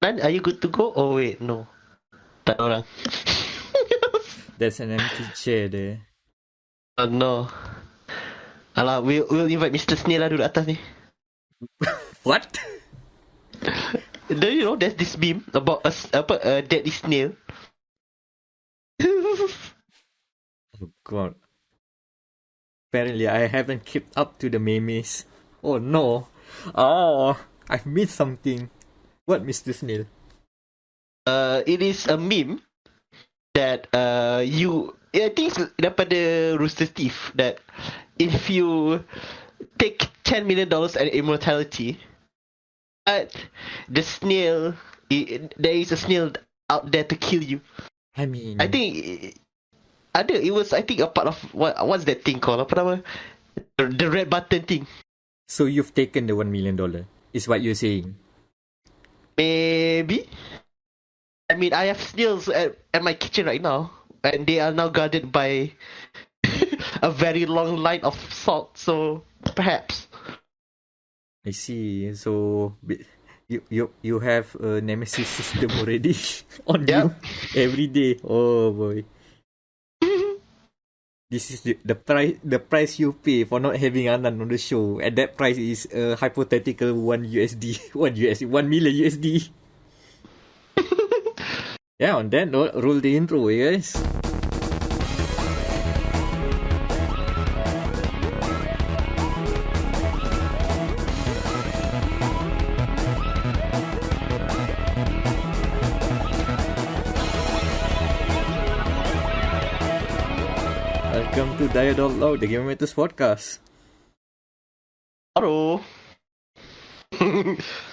Nan, are you good to go? Oh wait, no. Tak ada orang. There's an empty chair there. Oh no. Alah, we'll invite Mr. Snail lah duduk atas ni. What? Do you know there's this meme about a deadly snail? Oh god. Apparently I haven't kept up to the memes. Oh no. Oh, I've missed something. What, Mr. Snail? It is a meme that I think it's daripada Rooster Teeth that if you take $10 million and immortality, the snail, there is a snail out there to kill you. I mean, I think it was a part of what's that thing called? Apa nama? The red button thing. so you've taken the $1 million, is what you're saying? Maybe. I mean, I have snails at my kitchen right now, and they are now guarded by a very long line of salt. So perhaps. I see. So you have a nemesis system already on Yep. you every day. Oh boy. This is the price you pay for not having Anan on the show, and that price is a hypothetical $1 million USD. Yeah, on that note, roll the intro, guys. Welcome to dia.log, the Game Matters podcast. Hello.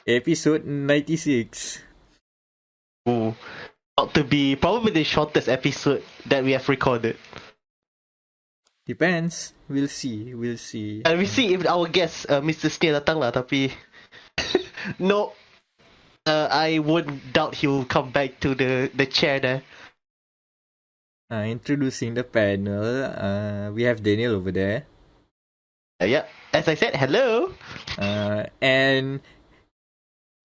Episode 96. Ooh. About to be probably the shortest episode that we have recorded. Depends. We'll see. And we see if our guest, Mr. Snail datang lah, tapi no, I would doubt he will come back to the chair there. Introducing the panel, we have Danial over there. Yeah, as I said, hello. And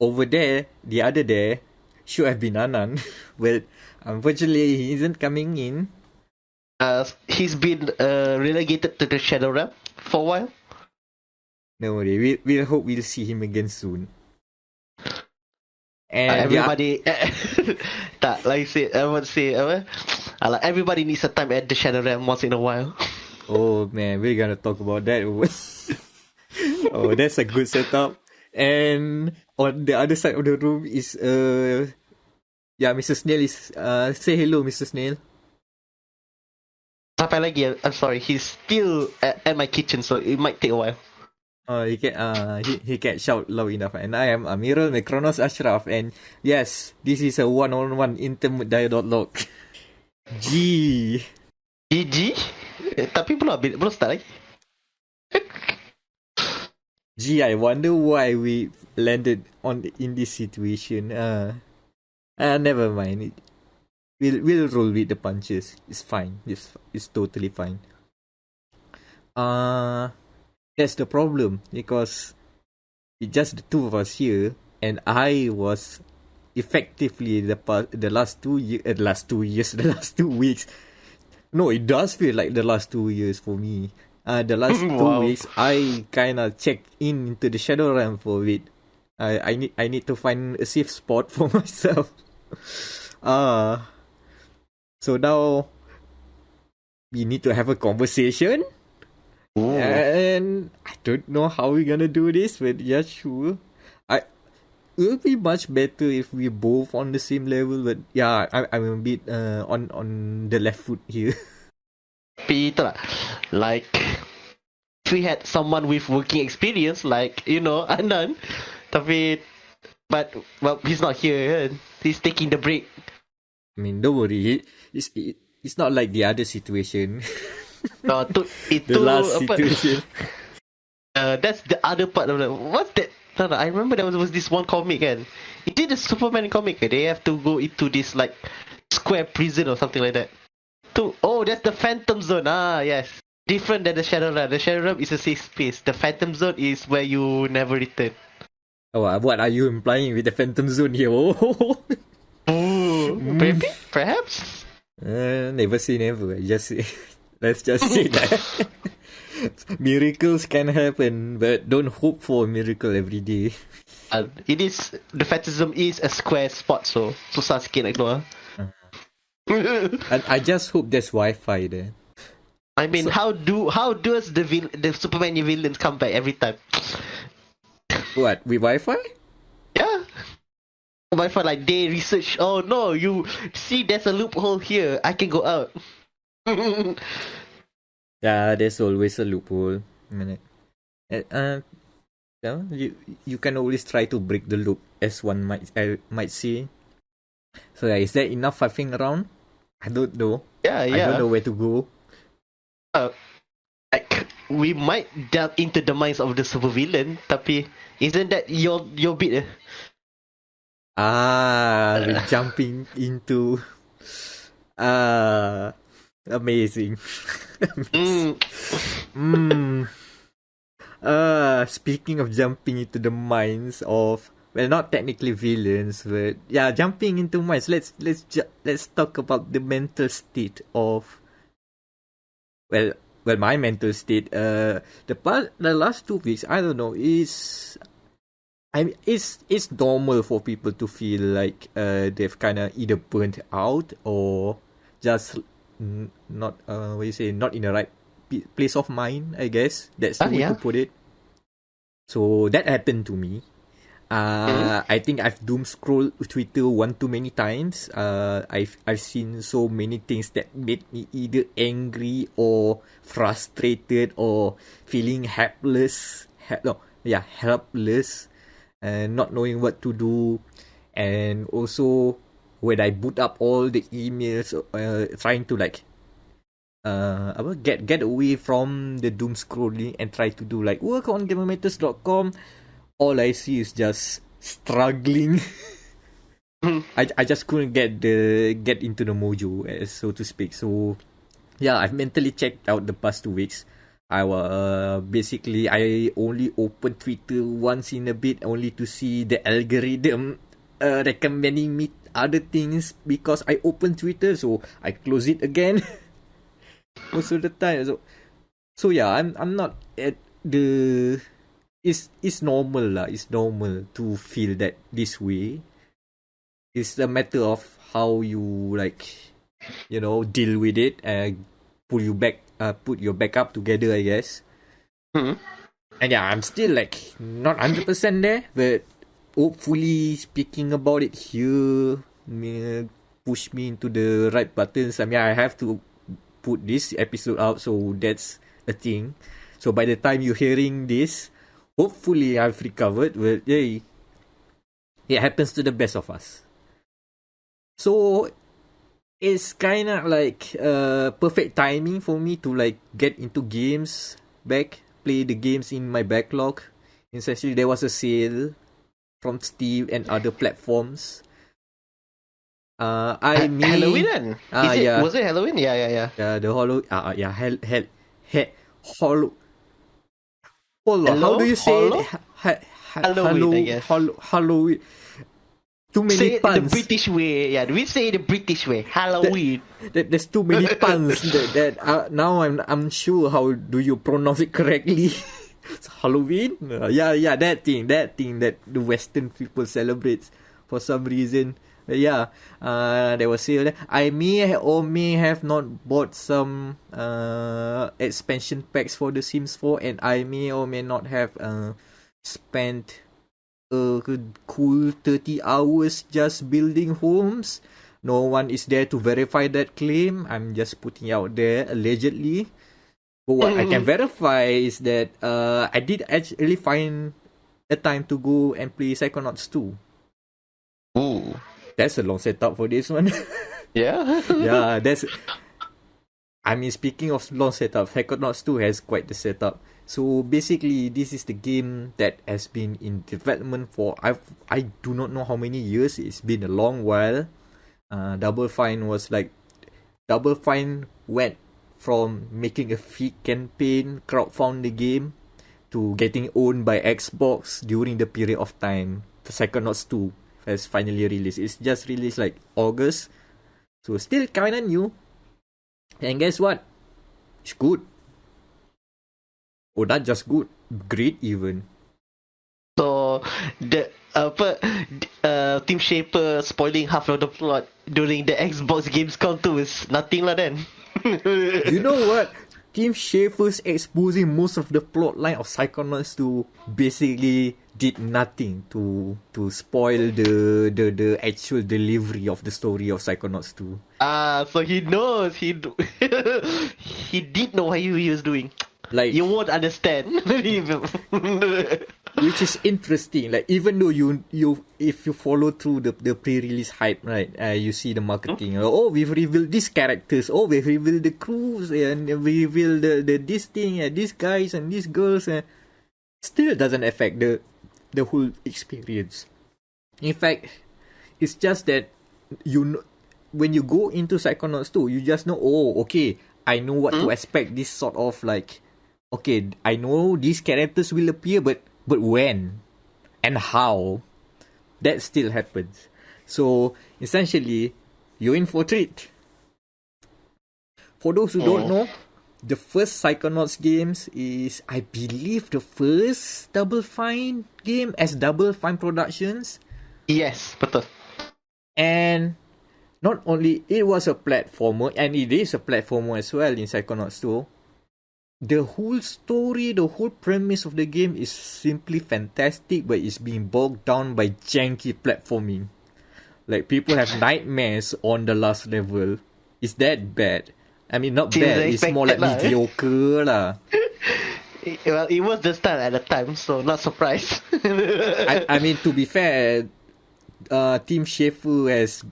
over there, the other there, should have been Anan. But unfortunately, he isn't coming in. He's been relegated to the Shadow Realm for a while. No worry, we'll hope we'll see him again soon. And everybody, tak, like I said, I would say, everybody needs a time at the Shadow Realm once in a while. Oh man, we're gonna talk about that. Oh, that's a good setup. And on the other side of the room is Mr. Snail is say hello, Mr. Snail. Sampai lagi, I'm sorry, he's still at my kitchen, so it might take a while. He can't shout loud enough. And I am Amirul Mekronos Ashraf, and yes, this is a one-on-one intimate dia.log. GG? Tapi belum start lagi. Gee, I wonder why we landed in this situation. Never mind. We'll roll with the punches. It's fine. It's totally fine. That's the problem, because it's just the two of us here, and I was effectively the last 2 weeks. No, it does feel like the last 2 years for me. The last 2 weeks, I kind of checked into the Shadow Realm for it. I need to find a safe spot for myself. So now we need to have a conversation. Ooh. And I don't know how we're gonna do this, but yeah, sure. It will be much better if we're both on the same level, but yeah, I'm a bit on the left foot here. Peter, like, if we had someone with working experience, like, Anan, but he's not here, he's taking the break. I mean, don't worry, it's not like the other situation. No, the last situation. That's the other part of what's that? No, I remember there was this one comic, and it did a Superman comic. They have to go into this like square prison or something like that. That's the Phantom Zone. Yes, different than the Shadow Realm. The Shadow Realm is a safe space. The Phantom Zone is where you never return. Oh, what are you implying with the Phantom Zone here? Oh, Maybe, perhaps. never say never. Let's just say that miracles can happen, but don't hope for a miracle every day. It is, the Phantasm is a square spot, so susah sikit nak keluar. And I just hope there's Wi-Fi there. I mean, how does the Superman villains come back every time? What, with Wi-Fi? Yeah. Wi-Fi, like, they research, oh no, you see there's a loophole here, I can go out. Yeah, there's always a loophole. You can always try to break the loop, as one might say. So is there enough faffing around? I don't know. Yeah. I don't know where to go. Like, we might delve into the minds of the supervillain, tapi isn't that your bit? We're jumping into amazing. Speaking of jumping into the minds of, well, not technically villains, but yeah, jumping into minds. Let's talk about the mental state of, well, my mental state. The last 2 weeks, I don't know, it's normal for people to feel like they've kind of either burnt out or just not not in the right place of mind, I guess. That's the way to put it. So that happened to me. I think I've doom scrolled Twitter one too many times. I've seen so many things that made me either angry or frustrated or feeling helpless, and not knowing what to do. And also when I boot up all the emails, trying to like get away from the doom scrolling and try to do like work on gamermatters.com. All I see is just struggling. I just couldn't get into the mojo, so to speak. So yeah, I've mentally checked out the past 2 weeks. I only open Twitter once in a bit, only to see the algorithm recommending me other things because I open Twitter, so I close it again most of the time. So yeah, I'm not at the. It's normal lah. It's normal to feel that this way. It's a matter of how you deal with it and put your back up together, I guess. And yeah, I'm still not 100% there, but hopefully speaking about it here push me into the right buttons. I mean, I have to put this episode out, so that's a thing. So by the time you're hearing this, hopefully I've recovered, but hey, it happens to the best of us. So it's kind of perfect timing for me to get into games back, play the games in my backlog. Essentially, there was a sale from Steam and other platforms. Halloween then? Was it Halloween? Yeah. The Hollow. Hollow. Hello? How do you say it? Halloween, I guess. Halloween. Too many say puns. It the British way. Yeah, we say it the British way. Halloween. There's too many puns that now I'm unsure how do you pronounce it correctly. Halloween? Yeah, that thing that the Western people celebrate for some reason. There was sale. I may or may have not bought some expansion packs for The Sims 4, and I may or may not have spent a cool 30 hours just building homes. No one is there to verify that claim. I'm just putting out there allegedly. But what I can verify is that I did actually find a time to go and play Psychonauts 2. Ooh. That's a long setup for this one. Yeah? Yeah, speaking of long setup, Psychonauts 2 has quite the setup. So basically, this is the game that has been in development for, I do not know how many years. It's been a long while. Double Fine went from making a fake campaign, crowdfund the game, to getting owned by Xbox during the period of time the Psychonauts 2 has finally released. It's just released like August, so still kinda new. And guess what? It's good. Or not just good, great even. So the Team Shaper spoiling half of the plot during the Xbox Gamescom 2 is nothing lah then. You know what? Team Schafer's exposing most of the plot line of Psychonauts 2 basically did nothing to spoil the actual delivery of the story of Psychonauts 2. So he knows he did know what he was doing. Like, you won't understand. which is interesting. Like, even though you if you follow through the pre-release hype, right? You see the marketing. Oh, we've revealed these characters. Oh, we've revealed the crews, and we revealed the this thing and these guys and these girls. And still doesn't affect the whole experience. In fact, it's just that when you go into Psychonauts 2, you just know. Oh, okay, I know what to expect. This sort of like, okay, I know these characters will appear, but when and how, that still happens. So essentially, you're in for a treat. For those who don't know, the first Psychonauts games is, I believe, the first Double Fine game as Double Fine Productions. Yes, betul. And not only it was a platformer, and it is a platformer as well in Psychonauts 2. The whole story, the whole premise of the game is simply fantastic, but it's being bogged down by janky platforming. Like, people have nightmares on the last level. Is that bad? I mean, not bad. It's more like mediocre lah. Well, it was the style at the time, so not surprised. I mean, to be fair, Team Schafer has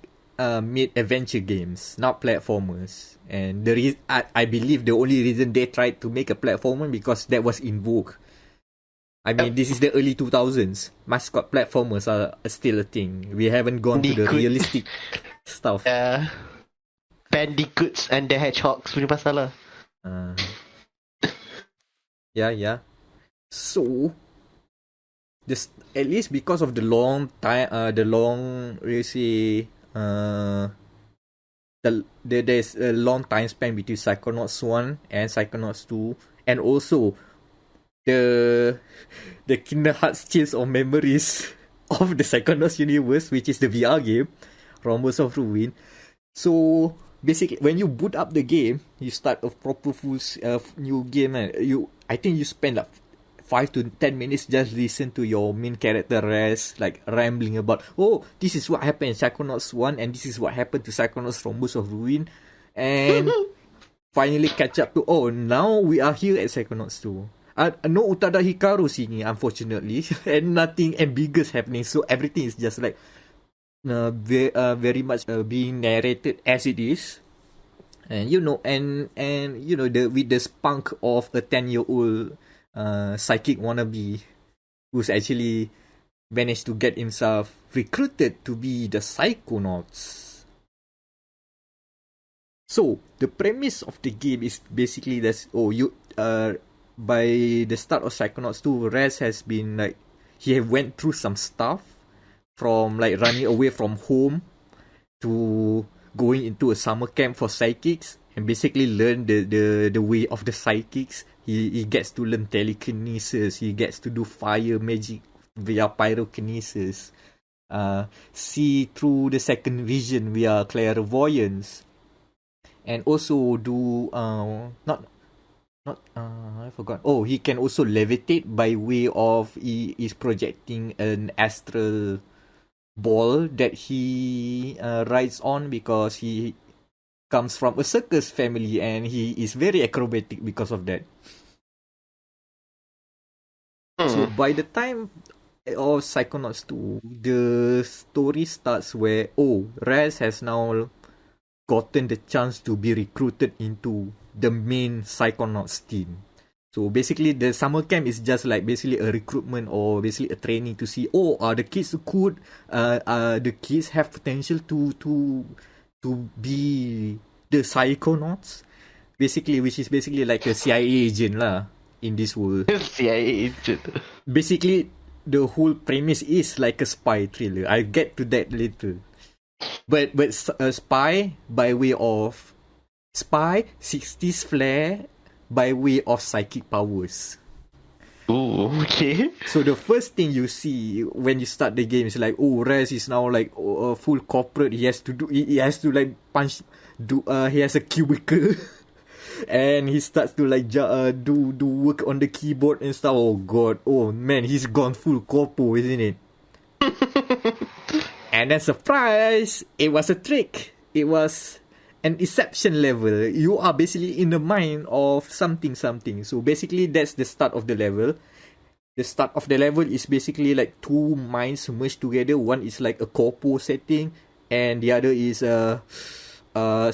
made adventure games, not platformers. And I believe the only reason they tried to make a platformer because that was in vogue. I mean, this is the early 2000s. Mascot platformers are still a thing. We haven't gone to the realistic stuff. Bandicoots and the Hedgehogs punya pasal lah. Yeah. So, this, at least because of the long time, there's a long time span between Psychonauts 1 and Psychonauts 2, and also the Kingdom Hearts Chains of Memories of the Psychonauts universe, which is the VR game, Rhombus of Ruin. So basically, when you boot up the game, you start a proper full new game, and I think you spend like 5 to 10 minutes just listen to your main character Res like rambling about, oh, this is what happened in Psychonauts 1 and this is what happened to Psychonauts Rhombus of Ruin, and finally catch up to, oh, now we are here at Psychonauts 2. No Utada Hikaru singing, unfortunately, and nothing ambiguous happening, so everything is just like very much being narrated as it is. And with the spunk of a 10-year-old psychic wannabe who's actually managed to get himself recruited to be the Psychonauts. So the premise of the game is basically this: by the start of Psychonauts 2, Res has been like, he went through some stuff, from like running away from home to going into a summer camp for psychics, and basically learn the way of the psychics. He gets to learn telekinesis. He gets to do fire magic via pyrokinesis. See through the second vision via clairvoyance. And also do I forgot. Oh, he can also levitate by way of he is projecting an astral ball that he rides on, because he comes from a circus family and he is very acrobatic because of that. So by the time of Psychonauts 2, the story starts where, Raz has now gotten the chance to be recruited into the main Psychonauts team. So basically, the summer camp is just like basically a recruitment or basically a training to see, are the kids good? The kids have potential to be the Psychonauts, basically, which is basically like a CIA agent lah in this world. CIA agent. Basically, the whole premise is like a spy thriller. I'll get to that later. But a spy by way of spy 60s flair by way of psychic powers. Oh, okay. So the first thing you see when you start the game is like, oh, Rez is now like a full corporate. He has to like punch. He has a cubicle, and he starts to like do work on the keyboard and stuff. Oh god, oh man, he's gone full corpo, isn't it? And then surprise, it was a trick. It was an deception level. You are basically in the mind of something. So basically that's the start of the level. The start of the level is basically like two minds merged together. One is like a corpo setting, and the other is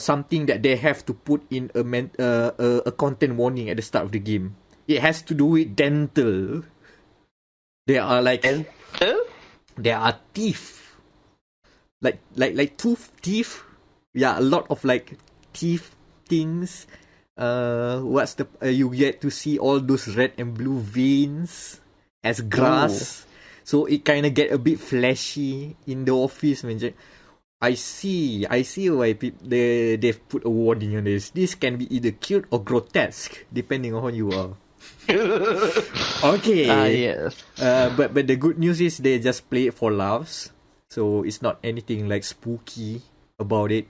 something that they have to put in a content warning at the start of the game. It has to do with dental. There are like there are teeth, like tooth teeth. Yeah, a lot of like teeth things. You get to see all those red and blue veins as grass. Oh. So it kind of get a bit flashy in the office. I see why they've put a warning on this. This can be either cute or grotesque, depending on who you are. Okay. Yes. But the good news is they just play it for laughs. So it's not anything like spooky about it.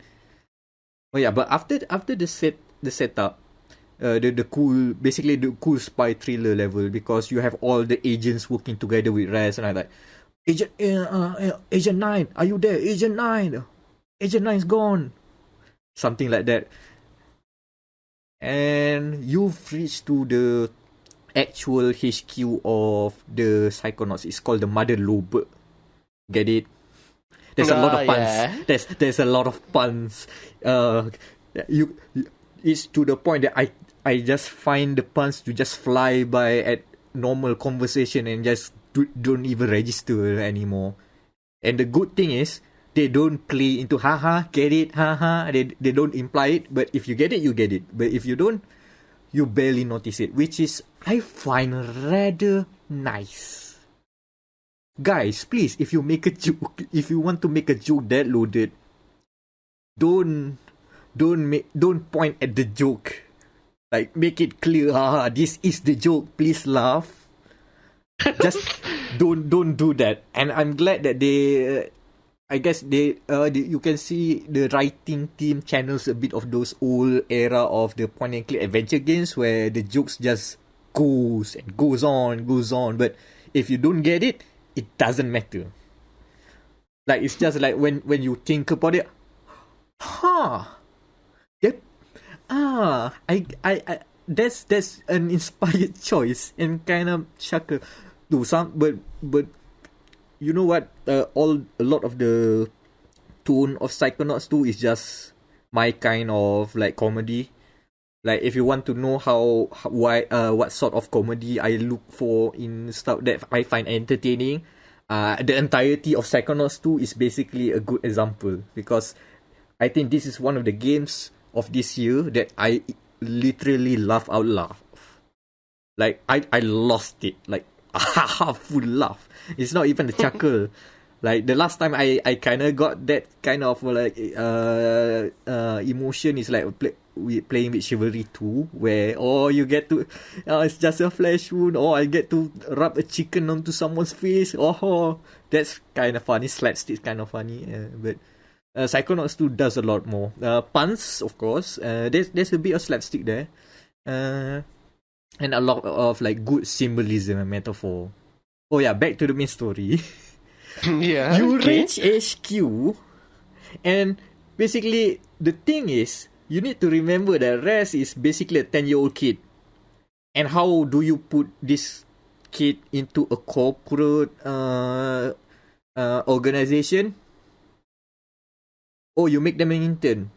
Oh yeah, but after the setup, the cool spy thriller level, because you have all the agents working together with Raz, and I'm like, Agent 9, are you there? Agent 9, Agent 9's gone, something like that. And you've reached to the actual HQ of the Psychonauts. It's called the Mother Lobe. Get it? There's a lot of puns. Yeah. There's a lot of puns. It's to the point that I just find the puns to just fly by at normal conversation and just don't even register anymore. And the good thing is they don't play into haha, get it, haha. They don't imply it, but if you get it, you get it. But if you don't, you barely notice it, which is I find rather nice. Guys, please, if you want to make a joke that loaded, don't point at the joke. Like, make it clear, haha, this is the joke, please laugh. Just don't do that. And I'm glad that you can see the writing team channels a bit of those old era of the point and click adventure games where the jokes just goes on. But if you don't get it, it doesn't matter. Like, it's just like when you think about it, that's an inspired choice, and kind of chuckle to some, but you know what? A lot of the tone of Psychonauts 2 is just my kind of like comedy. Like, if you want to know what sort of comedy I look for in stuff that I find entertaining, the entirety of Psychonauts 2 is basically a good example, because I think this is one of the games of this year that I literally laugh out loud. Like, I lost it. Like, full laugh. It's not even a chuckle. Like, the last time I kind of got that kind of like emotion is like playing with Chivalry 2, where you get to it's just a flesh wound, or I get to rub a chicken onto someone's face. That's kind of funny. Slapstick kind of funny. But Psychonauts 2 does a lot more. Puns, of course. There's a bit of slapstick there. And a lot of like good symbolism and metaphor. Oh yeah, back to the main story. Yeah. You reach HQ, and basically the thing is, you need to remember that Rez is basically a 10-year-old kid. And how do you put this kid into a corporate organization? Oh, you make them an intern.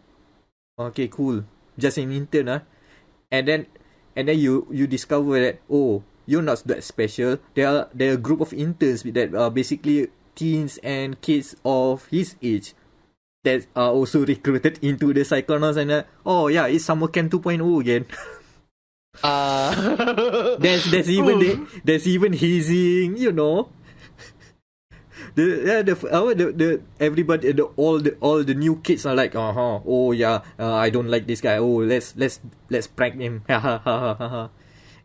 Okay, cool. Just an intern, huh? And then you discover that, you're not that special. There are a group of interns that are basically teens and kids of his age that are also recruited into the Psychonauts, and it's Summer Camp 2.0 again. There's even there's even hazing, you know. The everybody all the new kids are like, oh yeah, I don't like this guy. Oh, let's prank him.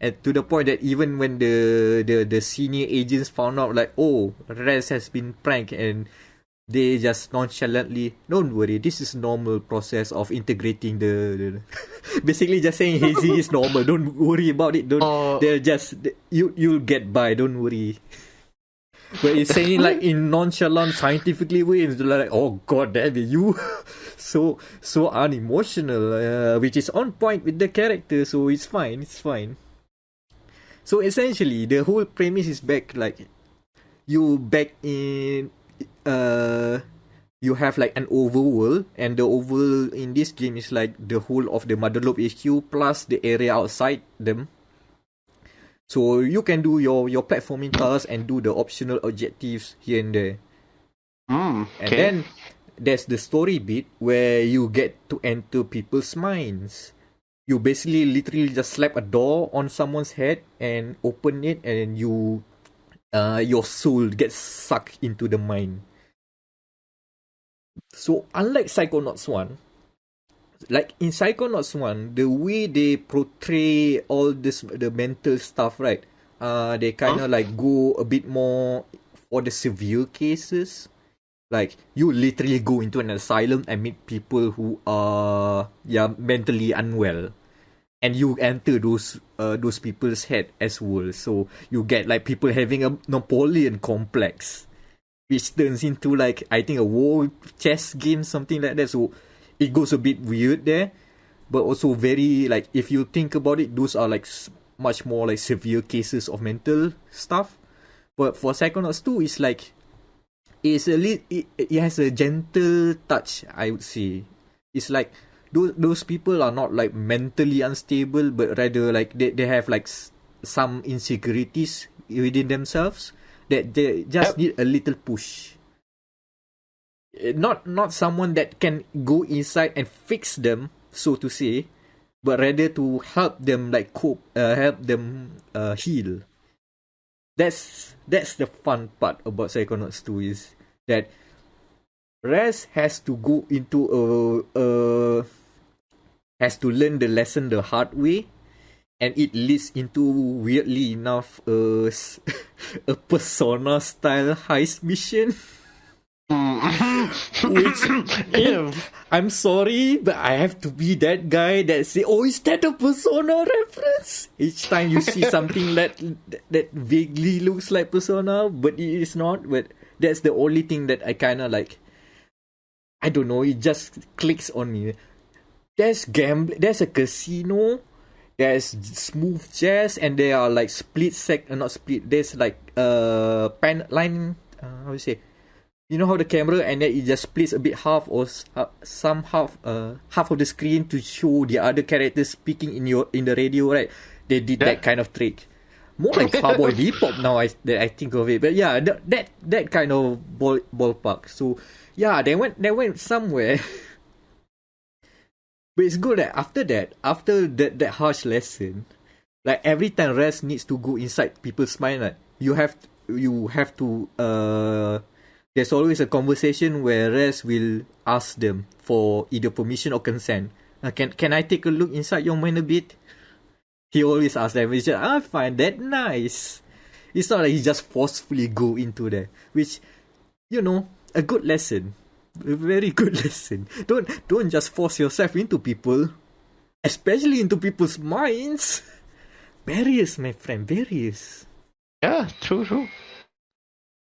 And to the point that even when the senior agents found out, like, oh, Rez has been pranked, and they just nonchalantly, don't worry, this is normal process of integrating the basically just saying hazy is normal. Don't worry about it. They're just you'll get by. Don't worry. But it's saying like in nonchalant, scientifically way, it's like, oh god damn it, you so unemotional, which is on point with the character, so it's fine. So essentially, the whole premise is back like you back in you have like an overworld, and the overworld in this game is like the whole of the Motherlobe HQ plus the area outside them. So you can do your platforming tasks and do the optional objectives here and there. Okay. And then there's the story bit where you get to enter people's minds. You basically literally just slap a door on someone's head and open it, and you your soul gets sucked into the mind. So unlike Psychonauts 1, like in Psychonauts 1, the way they portray all this, the mental stuff, right? They kind of like go a bit more for the severe cases. Like, you literally go into an asylum and meet people who are mentally unwell, and you enter those people's head as well. So you get like people having a Napoleon complex, which turns into like, I think, a war chess game, something like that. So it goes a bit weird there, but also very, like, if you think about it, those are like much more like severe cases of mental stuff. But for Psychonauts 2, it's like, it has a gentle touch, I would say. It's like those people are not like mentally unstable, but rather like they have like some insecurities within themselves that they just need a little push. Not someone that can go inside and fix them, so to say, but rather to help them like cope, help them heal. That's the fun part about Psychonauts 2, is that Res has to go into has to learn the lesson the hard way, and it leads into, weirdly enough, a Persona style heist mission. Which, I'm sorry, but I have to be that guy that say, oh, is that a Persona reference? Each time you see something that vaguely looks like Persona, but it is not. But that's the only thing that I kind of like, I don't know, it just clicks on me. There's gambling, there's a casino, there's smooth jazz, and there are like not split, there's like pan line, how do you say? You know how the camera, and then it just splits a bit half, or half of the screen to show the other characters speaking in the radio, right? They did that kind of trick. More like Cowboy Bebop now that I think of it. But yeah, that kind of ballpark. So yeah, they went somewhere. But it's good that after that harsh lesson, like every time Res needs to go inside people's mind, like, you have to there's always a conversation where Res will ask them for either permission or consent. Can I take a look inside your mind a bit? He always asks them. It's just, I find that nice. It's not like he just forcefully go into there. Which, you know, a good lesson. A very good lesson. Don't just force yourself into people. Especially into people's minds. Barriers, my friend. Barriers. Yeah, true.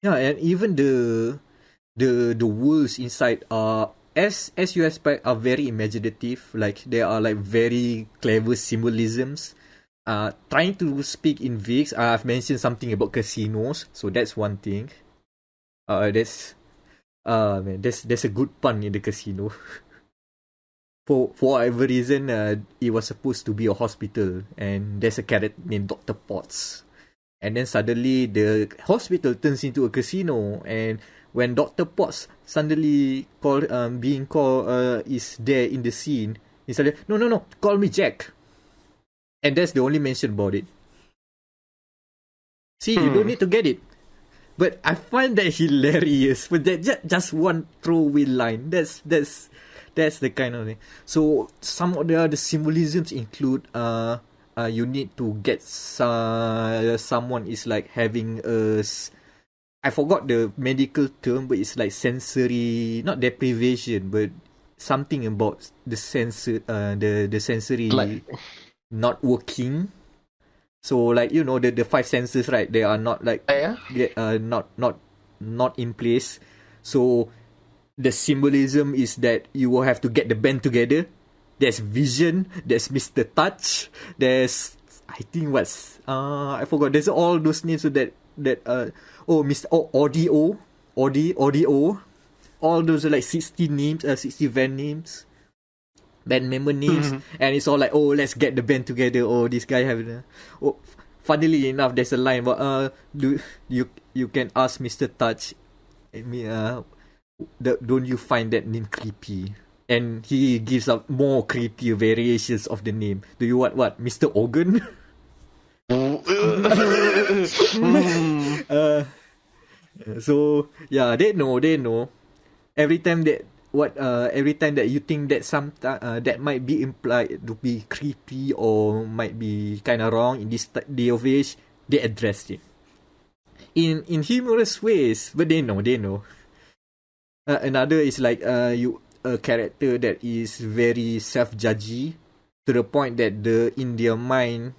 Yeah, and even the worlds inside are, as you expect, are very imaginative. Like, there are like very clever symbolisms. Trying to speak in Vix, I've mentioned something about casinos, so that's one thing. There's a good pun in the casino. For whatever reason, it was supposed to be a hospital, and there's a character named Dr. Potts. And then suddenly the hospital turns into a casino, and when Dr. Potts suddenly being called is there in the scene, he said, no, call me Jack. And that's the only mention about it. See, you don't need to get it. But I find that hilarious. But that just one throwaway line. That's the kind of thing. So some of the other symbolisms include you need to get someone is like having I forgot the medical term, but it's like sensory, not deprivation, but something about the sensory Like, not working. So like the five senses, right? They are not like not in place. So the symbolism is that you will have to get the band together. There's Vision, there's Mr. Touch, there's I think I forgot. There's all those names so that Audio, all those are like 60 names, 60 band names, band member names, and it's all like, oh, let's get the band together. Oh, this guy have funnily enough, there's a line about you can ask Mr. Touch, don't you find that name creepy? And he gives up more creepy variations of the name. Do you want what? Mr. Organ? So yeah, they know. Every time that you think that that might be implied to be creepy or might be kind of wrong in this day of age, they addressed it in humorous ways. But they know. Another is like a character that is very self-judgy to the point that in their mind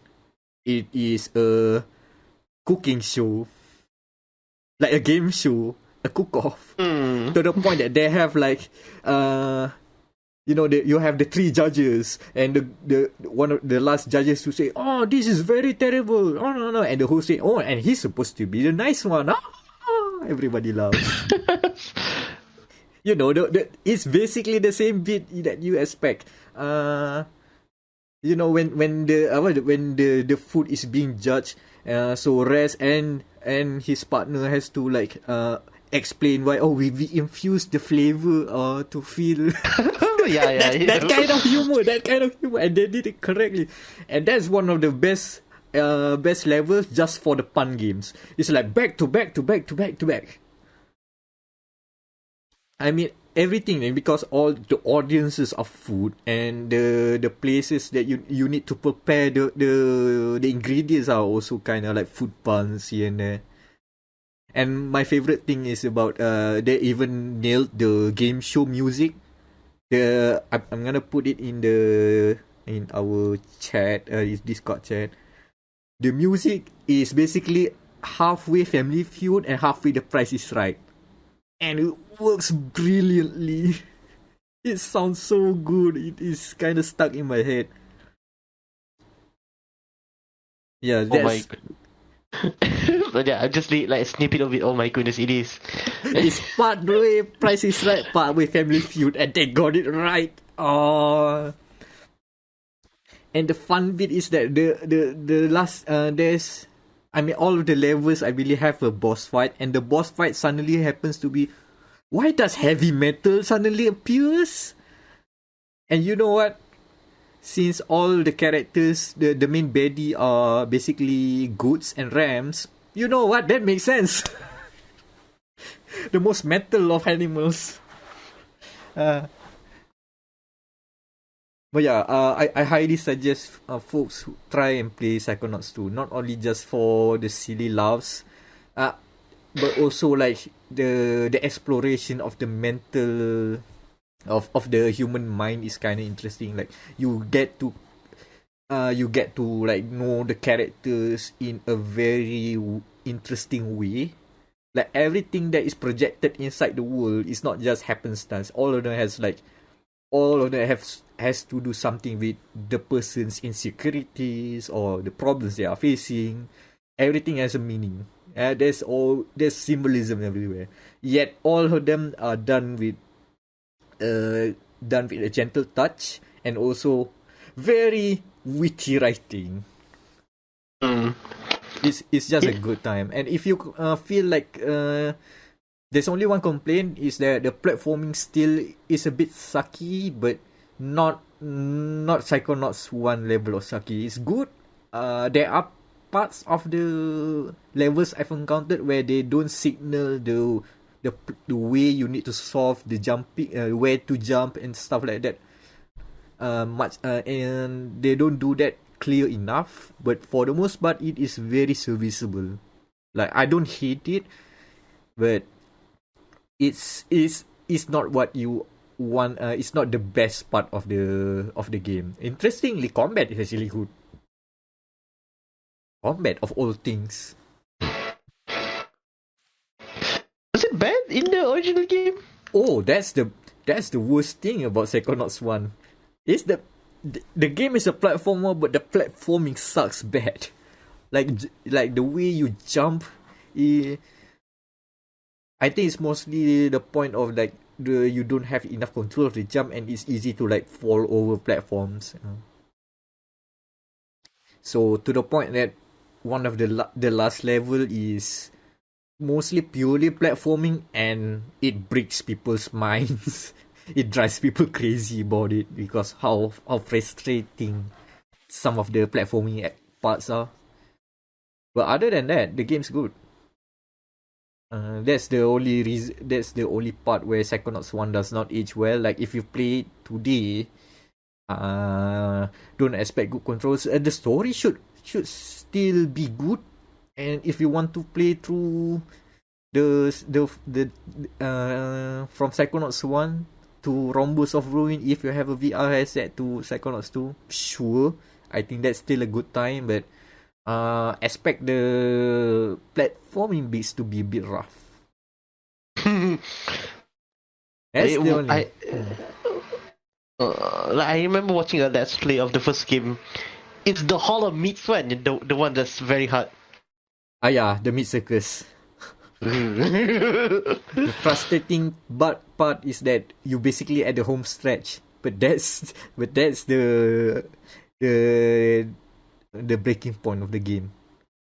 it is a cooking show, like a game show, a cook-off, to the point that they have like you have the three judges and the one of the last judges who say, oh, this is very terrible, oh no, and the host say, oh, and he's supposed to be the nice one. Everybody laughs. It's basically the same bit that you expect. When the food is being judged, so Rez and his partner has to like explain why. Oh, we infused the flavor to feel. That kind of humor, and they did it correctly, and that's one of the best levels just for the pun games. It's like back to back. I mean everything, because all the audiences of food and the places that you need to prepare the ingredients are also kind of like food puns here and there. And my favorite thing is about they even nailed the game show music. I'm gonna put it in our chat, Discord chat. The music is basically halfway Family Feud and halfway The Price is Right. And it works brilliantly. It sounds so good. It is kind of stuck in my head. Yeah, that's... Oh my god. But yeah, I just like a snippet of it. Oh my goodness, it is. It's part way Price is Right, part way Family Feud, and they got it right. Oh. And the fun bit is that the last there's, I mean, all of the levels I believe have a boss fight, and the boss fight suddenly happens to be, why does heavy metal suddenly appears? And you know what? Since all the characters, the main baddie are basically goats and rams, you know what? That makes sense. The most metal of animals. But yeah, I highly suggest folks who try and play Psychonauts 2, not only just for the silly laughs, but also like the exploration of the mental of the human mind is kind of interesting. Like you get to like know the characters in a very interesting way. Like everything that is projected inside the world is not just happenstance. All of them has to do something with the person's insecurities or the problems they are facing. Everything has a meaning. There's symbolism everywhere. Yet all of them are done with a gentle touch and also very witty writing. It's just a good time. And if you feel like there's only one complaint, is that the platforming still is a bit sucky, but not not Psychonauts 1 level of sucky. It's good. There are parts of the levels I've encountered where they don't signal the way you need to solve the jumping, where to jump and stuff like that. And they don't do that clear enough. But for the most part, it is very serviceable. Like, I don't hate it, but it's not what you want. It's not the best part of the game. Interestingly, combat is actually good. Combat of all things. Was it bad in the original game? Oh, that's the worst thing about Psychonauts 1. Is the game is a platformer, but the platforming sucks bad. Like the way you jump, I think it's mostly the point of like you don't have enough control of the jump, and it's easy to like fall over platforms. So to the point that one of the last level is mostly purely platforming, and it breaks people's minds. It drives people crazy about it because how frustrating some of the platforming parts are. But other than that, the game's good. That's the only reason. That's the only part where Psychonauts 1 does not age well. Like if you play it today, don't expect good controls. The story should still be good, and if you want to play through the from Psychonauts 1 to Rhombus of Ruin, if you have a VR headset to Psychonauts 2, sure, I think that's still a good time, but expect the platforming bits to be a bit rough. That's the only. I remember watching a Let's Play of the first game. It's the Hall of Meats one, the one that's very hard. Yeah, the Meat Circus. The frustrating part is that you basically at the home stretch, but that's the breaking point of the game.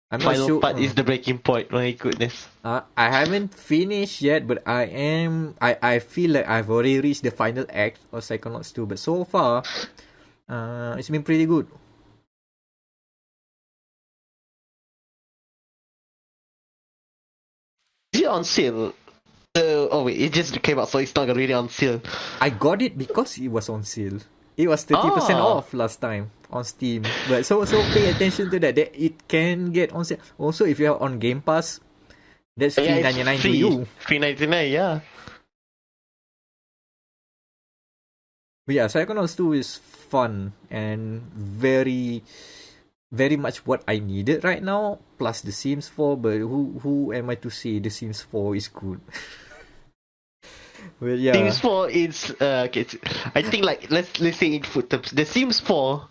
I'm not Final sure. part is the breaking point. My goodness. I haven't finished yet, but I feel like I've already reached the final act of Psychonauts 2. But so far, it's been pretty good. Is it on sale? Oh wait, it just came out, so it's not really on sale. I got it because it was on sale. It was 30% off last time on Steam. But so pay attention to that. That it can get on sale. Also, if you are on Game Pass, that's $3.99 to you. $3.99, yeah. But yeah, Psychonauts 2 is fun and very, very much what I needed right now. Plus The Sims 4, but who am I to say The Sims 4 is good? Well, yeah. Sims 4 is okay, I think like let's say in food terms, the Sims 4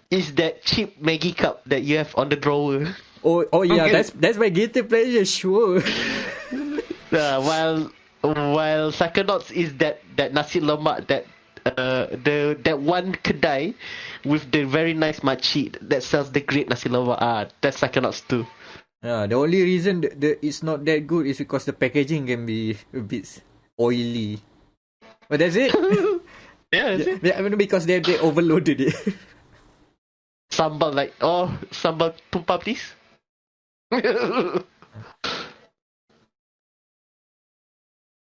is that cheap Maggie cup that you have on the drawer. Oh yeah, that's my guilty pleasure, sure. While Psychonauts is that nasi lemak that that one kedai with the very nice makcik that sells the great nasi lemak. That's Psychonauts too. Yeah, the only reason it's not that good is because the packaging can be a bit oily. But that's it. Yeah, that's it. I mean, because they overloaded it. Sambal sambal tumpah please.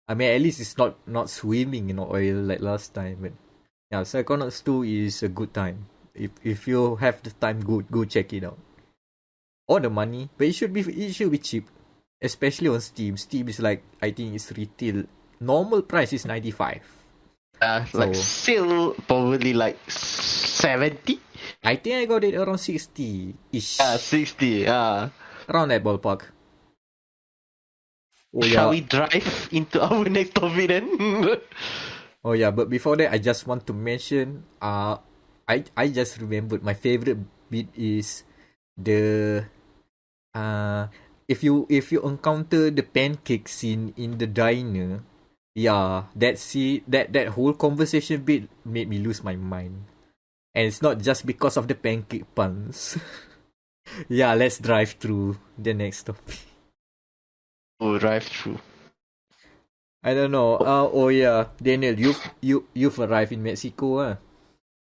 I mean, at least it's not swimming in oil like last time. But yeah, Psychonauts 2 is a good time. If you have the time, go check it out. Or the money, but it should be cheap, especially on Steam. Steam is like, I think it's retail. Normal price is $95. Like sale probably like 70. I think I got it around 60-ish. 60. Around that ballpark. Oh, Shall we drive into our next topic then? Oh yeah, but before that, I just want to mention. I just remembered my favorite bit is the if you encounter the pancake scene in the diner. Yeah, that whole conversation bit made me lose my mind. And it's not just because of the pancake puns. Yeah, let's drive through the next topic. Oh, drive through. I don't know. Oh yeah, Daniel, you've arrived in Mexico, huh?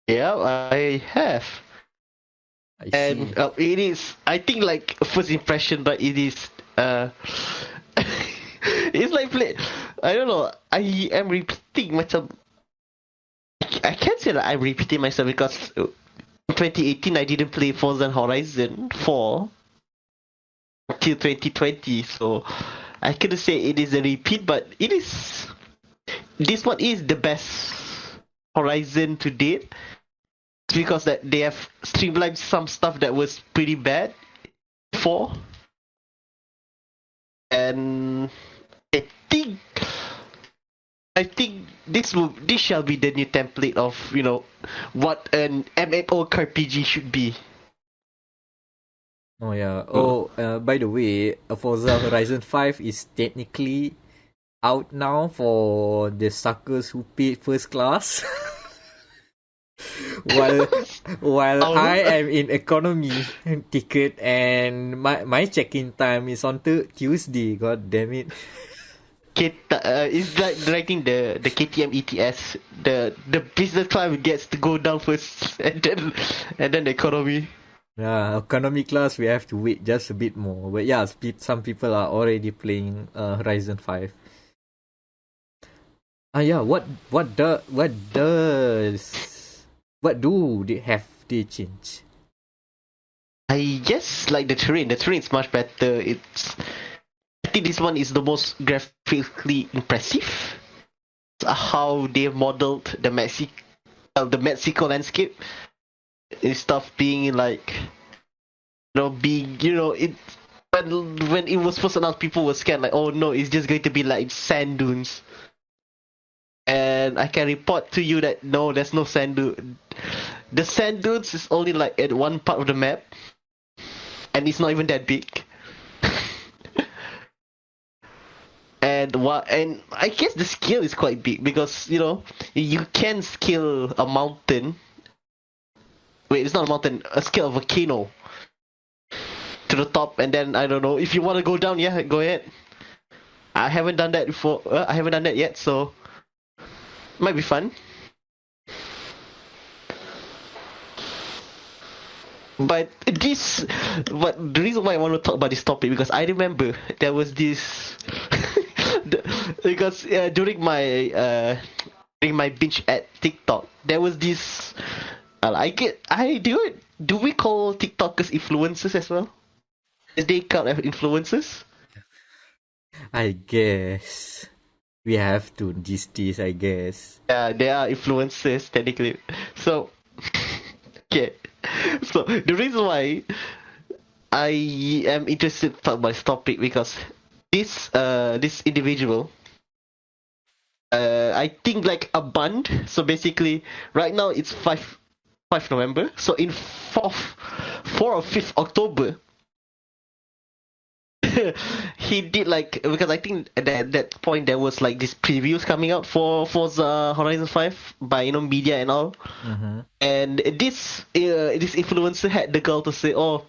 Yeah, I have. I And see. it is, I think, like, first impression, but it is, it's like, I don't know, I am repeating myself. I can't say that I'm repeating myself because in 2018 I didn't play Forza Horizon 4 till 2020, so I couldn't say it is a repeat, but it is. This one is the best Horizon to date because that they have streamlined some stuff that was pretty bad before, and I think this shall be the new template of what an MMORPG should be. Oh yeah. So, By the way, Forza Horizon 5 is technically out now for the suckers who paid first class. while while oh, I am in economy ticket and my check-in time is on Tuesday. God damn it. it's like directing the KTM ETS. The business class gets to go down first, and then the economy. Yeah, economy class we have to wait just a bit more. But yeah, some people are already playing Horizon 5. Yeah, what do they change? I guess like the terrain. The terrain is much better. I think this one is the most graphically impressive. How they modeled the Mexico landscape instead of being like being it when it was first announced, people were scared like, oh no, it's just going to be like sand dunes. And I can report to you that no, there's no sand dune. The sand dunes is only like at one part of the map, and it's not even that big. And I guess the scale is quite big because you can scale a mountain. Wait, it's not a mountain. A scale of a volcano to the top, and then I don't know if you want to go down. Yeah, go ahead. I haven't done that before. I haven't done that yet, so might be fun. But the reason why I want to talk about this topic because I remember there was this because during my binge at TikTok there was this do we call TikTokers influencers as well? Is they count as influencers? I guess we have to these days, I guess. Yeah, they are influencers technically. So okay. So the reason why I am interested to talk about this topic because this individual I think like a band. So basically right now it's 5 November. So in 4 or 5th October he did like because I think at that point there was like these previews coming out for Forza Horizon 5 by media and all. Mm-hmm. And this influencer had the girl to say, oh,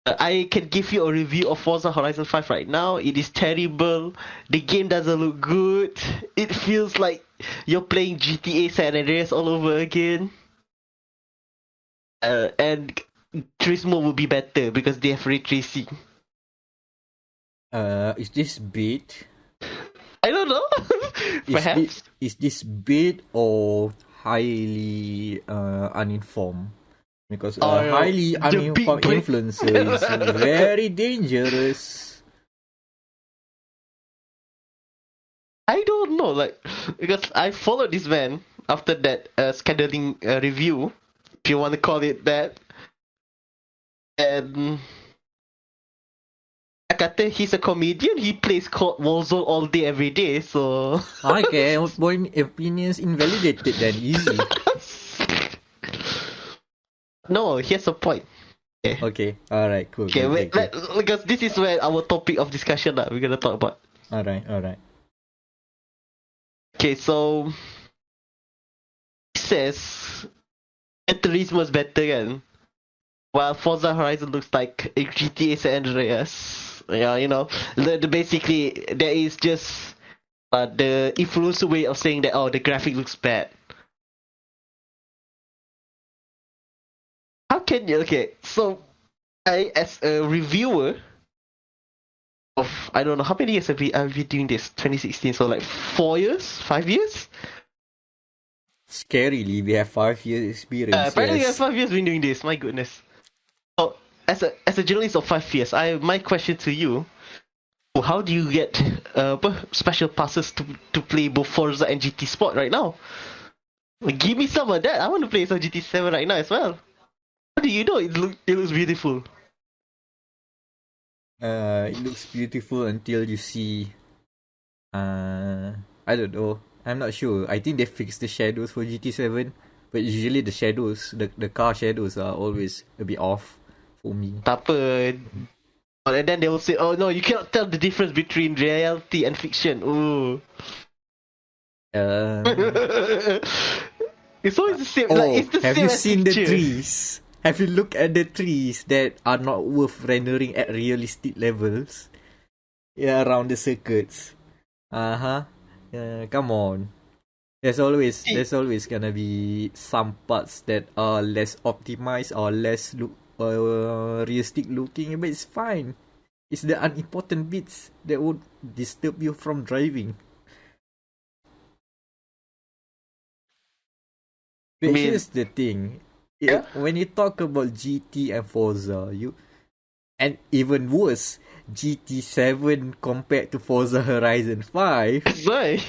I can give you a review of Forza Horizon 5 right now. It is terrible. The game doesn't look good. It feels like you're playing GTA San Andreas all over again. And Turismo will be better because they have ray tracing. Is this bait? I don't know. Perhaps. Is this bait or highly uninformed? Because highly uninformed influencer is very dangerous. I don't know, like because I followed this man after that scheduling review, if you want to call it that, and I kata he's a comedian. He plays Warzone all day, every day. So Okay, boy, opinions invalidated then easy. No, here's a point. Okay, alright, cool. Okay, wait, because this is where our topic of discussion that we're gonna talk about. Alright. Okay, so it says Turismo is better kan, while Forza Horizon looks like a GTA San Andreas. Yeah, basically there is just the influencer way of saying that the graphic looks bad. can you? Okay, so I, as a reviewer of, I don't know how many years I've been doing this. 2016, so like 4 years, 5 years. Scarily, we have 5 years experience. Apparently, Yes. I've 5 years been doing this. My goodness. So, as a journalist of 5 years, my question to you: how do you get special passes to play both Forza and GT Sport right now? Give me some of that. I want to play some GT7 right now as well. How do you know it looks beautiful? It looks beautiful until you see. I don't know. I'm not sure. I think they fixed the shadows for GT7, but usually the shadows, the car shadows are always a bit off for me. Tak apa. And then they will say, "Oh no, you cannot tell the difference between reality and fiction." Ooh. It's always the same. It's the have same you as seen the pictures. trees? Have you looked at the trees that are not worth rendering at realistic levels? Yeah, around the circuits. Come on. There's always gonna be some parts that are less optimized or less realistic looking, but it's fine. It's the unimportant bits that would disturb you from driving. But here's the thing. When you talk about GT and Forza, and even worse, GT7 compared to Forza Horizon 5. Why?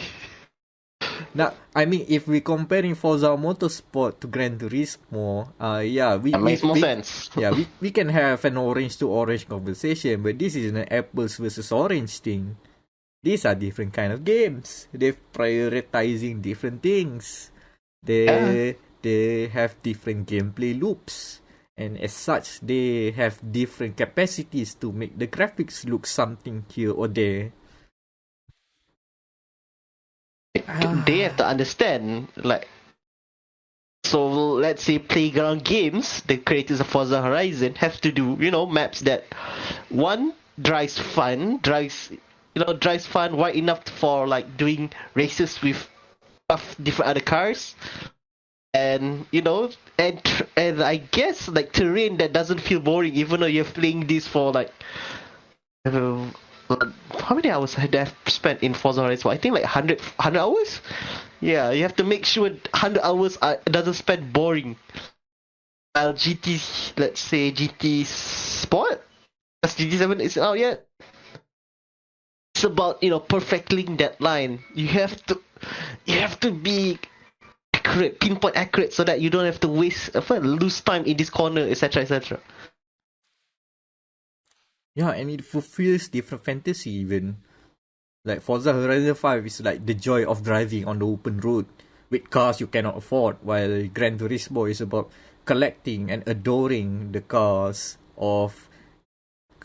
Now, I mean, if we're comparing Forza Motorsport to Gran Turismo, that makes more sense. Yeah, we can have an orange to orange conversation, but this is an apples versus orange thing. These are different kind of games. They're prioritizing different things. They have different gameplay loops, and as such, they have different capacities to make the graphics look something here or there. They have to understand, like, so let's say Playground Games, the creators of Forza Horizon, have to do, maps that one drives fun wide enough for like doing races with different other cars, and and I guess like terrain that doesn't feel boring, even though you're playing this for like. How many hours had I spent in Forza Horizon? I think like 100 hours? Yeah, you have to make sure 100 hours doesn't spend boring. Let's say GT Sport? Because GT7 is out yet. It's about, perfecting that line. You have to be accurate, pinpoint accurate, so that you don't have to lose time in this corner, etc., etc. Yeah, and it fulfills different fantasy even. Like Forza Horizon 5 is like the joy of driving on the open road with cars you cannot afford, while Gran Turismo is about collecting and adoring the cars of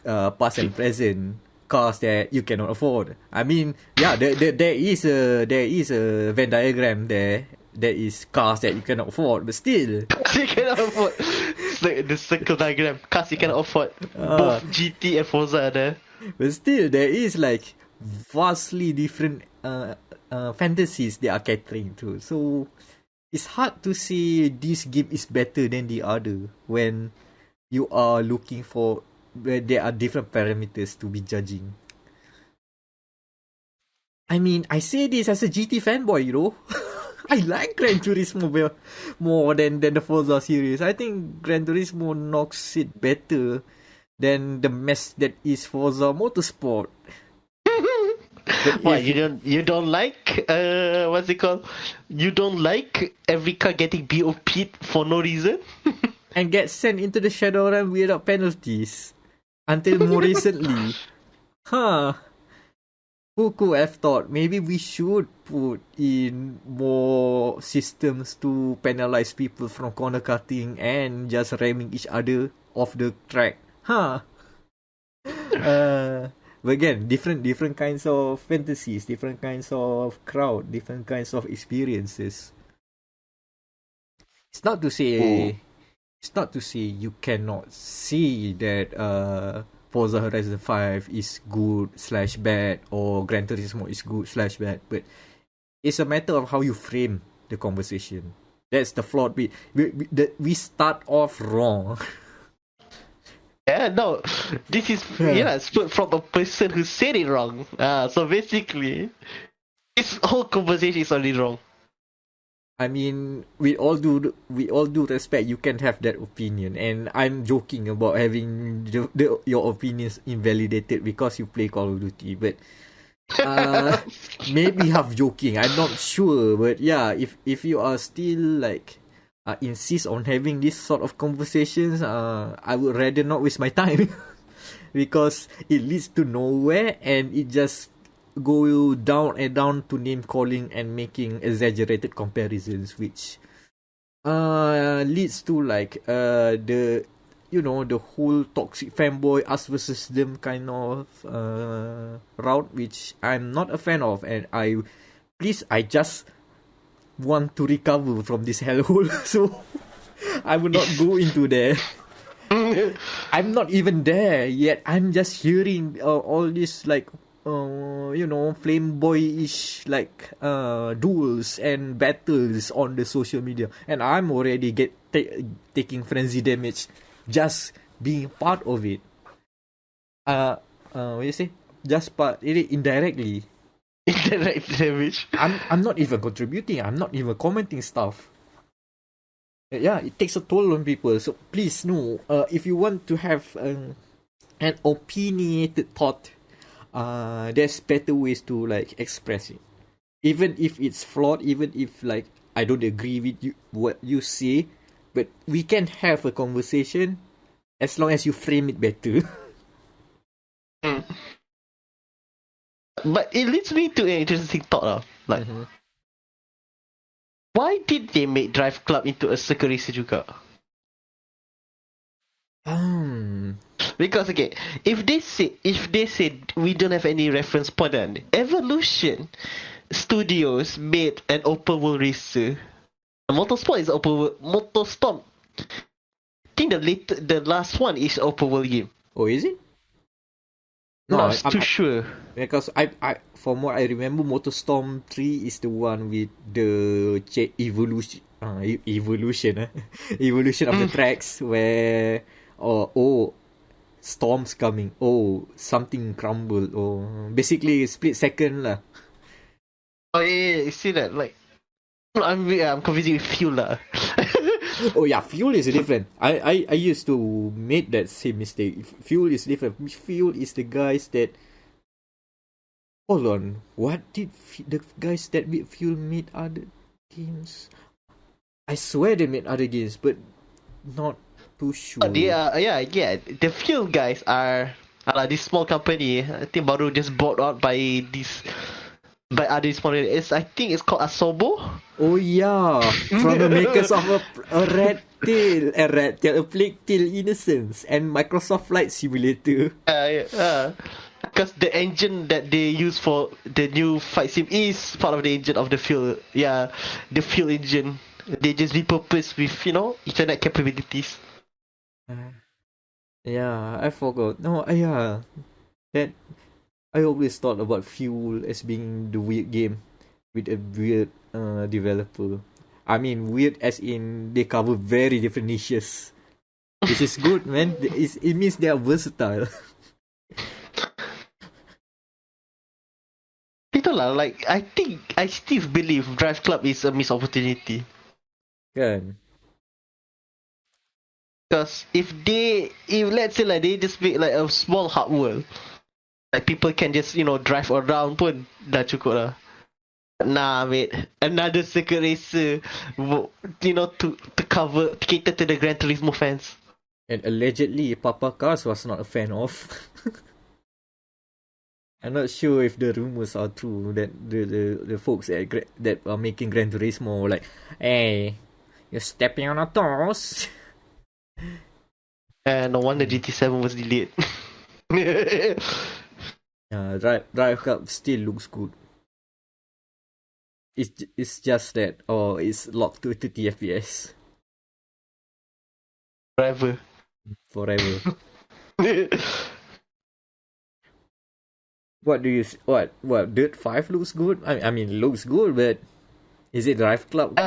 past and present, cars that you cannot afford. I mean, yeah, there is a Venn diagram there. There is cars that you cannot afford, but still. You cannot afford. It's like the circle diagram. Cars you cannot afford. Both GT and Forza are there. But still, there is like vastly different fantasies they are catering to. So it's hard to say this game is better than the other when you are looking for where there are different parameters to be judging. I mean, I say this as a GT fanboy, I like Gran Turismo more than the Forza series. I think Gran Turismo knocks it better than the mess that is Forza Motorsport. Why you don't like what's it called? You don't like every car getting BOP'd for no reason? And get sent into the Shadow Realm without penalties. Until more recently. Who could have thought maybe we should put in more systems to penalize people from corner cutting and just ramming each other off the track? But again, different kinds of fantasies, different kinds of crowd, different kinds of experiences. It's not to say you cannot see that Forza Horizon 5 is good/bad or Gran Turismo is good/bad, but it's a matter of how you frame the conversation. That's the flawed bit. We start off wrong. Yeah, no, this is spoke from a person who said it wrong. So basically, this whole conversation is already wrong. I mean, we all do respect. You can have that opinion, and I'm joking about having your opinions invalidated because you play Call of Duty. But maybe half joking. I'm not sure, but yeah, if you are still like insist on having this sort of conversations, I would rather not waste my time because it leads to nowhere and it just go down and down to name calling and making exaggerated comparisons, which leads to like the whole toxic fanboy us versus them kind of route, which I'm not a fan of, and I just want to recover from this hellhole, so I will not go into there. I'm not even there yet. I'm just hearing all this like flame boyish like duels and battles on the social media, and I'm already taking frenzy damage just being part of it. What you say? Just part it indirectly. Indirect damage. I'm not even contributing. I'm not even commenting stuff. Yeah, it takes a toll on people. So please, no. If you want to have an opinionated thought, there's better ways to like express it. Even if it's flawed, even if like I don't agree with you what you say, but we can have a conversation as long as you frame it better. But it leads me to an interesting thought. Like, why did they make Drive Club into a circle racer juga? Because okay, if they say we don't have any reference point, then Evolution Studios made an open world racer. Motorsport is open world. Motorstorm, I think the last one is open world game. Oh, is it? No, I'm too sure. Because I from what I remember, Motorstorm 3 is the one with the evolution of the tracks where storms coming, something crumbled, or basically split second lah. Oh yeah, you see that? Like, I'm confusing with Fuel lah. Oh yeah, Fuel is different. I used to make that same mistake. Fuel is different. Fuel is the guys that. Hold on. What did the guys that made Fuel made other games? I swear they made other games, but not too sure. They are, yeah. The Fuel guys are this small company. I think baru just bought out by other small. I think it's called Asobo. Oh yeah, from the makers of a Plague Tale Innocence and Microsoft Flight Simulator. Because the engine that they use for the new fight sim is part of the engine of the Fuel. Yeah, the Fuel engine. They just repurposed with Ethernet capabilities. Yeah, I forgot. No, yeah, that I always thought about Fuel as being the weird game with a weird developer. I mean, weird as in they cover very different niches, which is good, man. It means they are versatile. Itulah, like I still believe Drive Club is a missed opportunity. Kan? Because if let's say like they just make like a small hub world, like people can just drive around pun dah cukup lah. Nah, mate, another circuit racer, to cater to the Gran Turismo fans. And allegedly, Papa Cars was not a fan of. I'm not sure if the rumors are true that the folks that are making Gran Turismo were like, hey, you're stepping on our toes. No wonder GT7 was delayed. Drive Club still looks good. It's just that it's locked to 30 FPS. Forever. What do you what Dirt 5 looks good? I mean looks good, but is it Drive Club?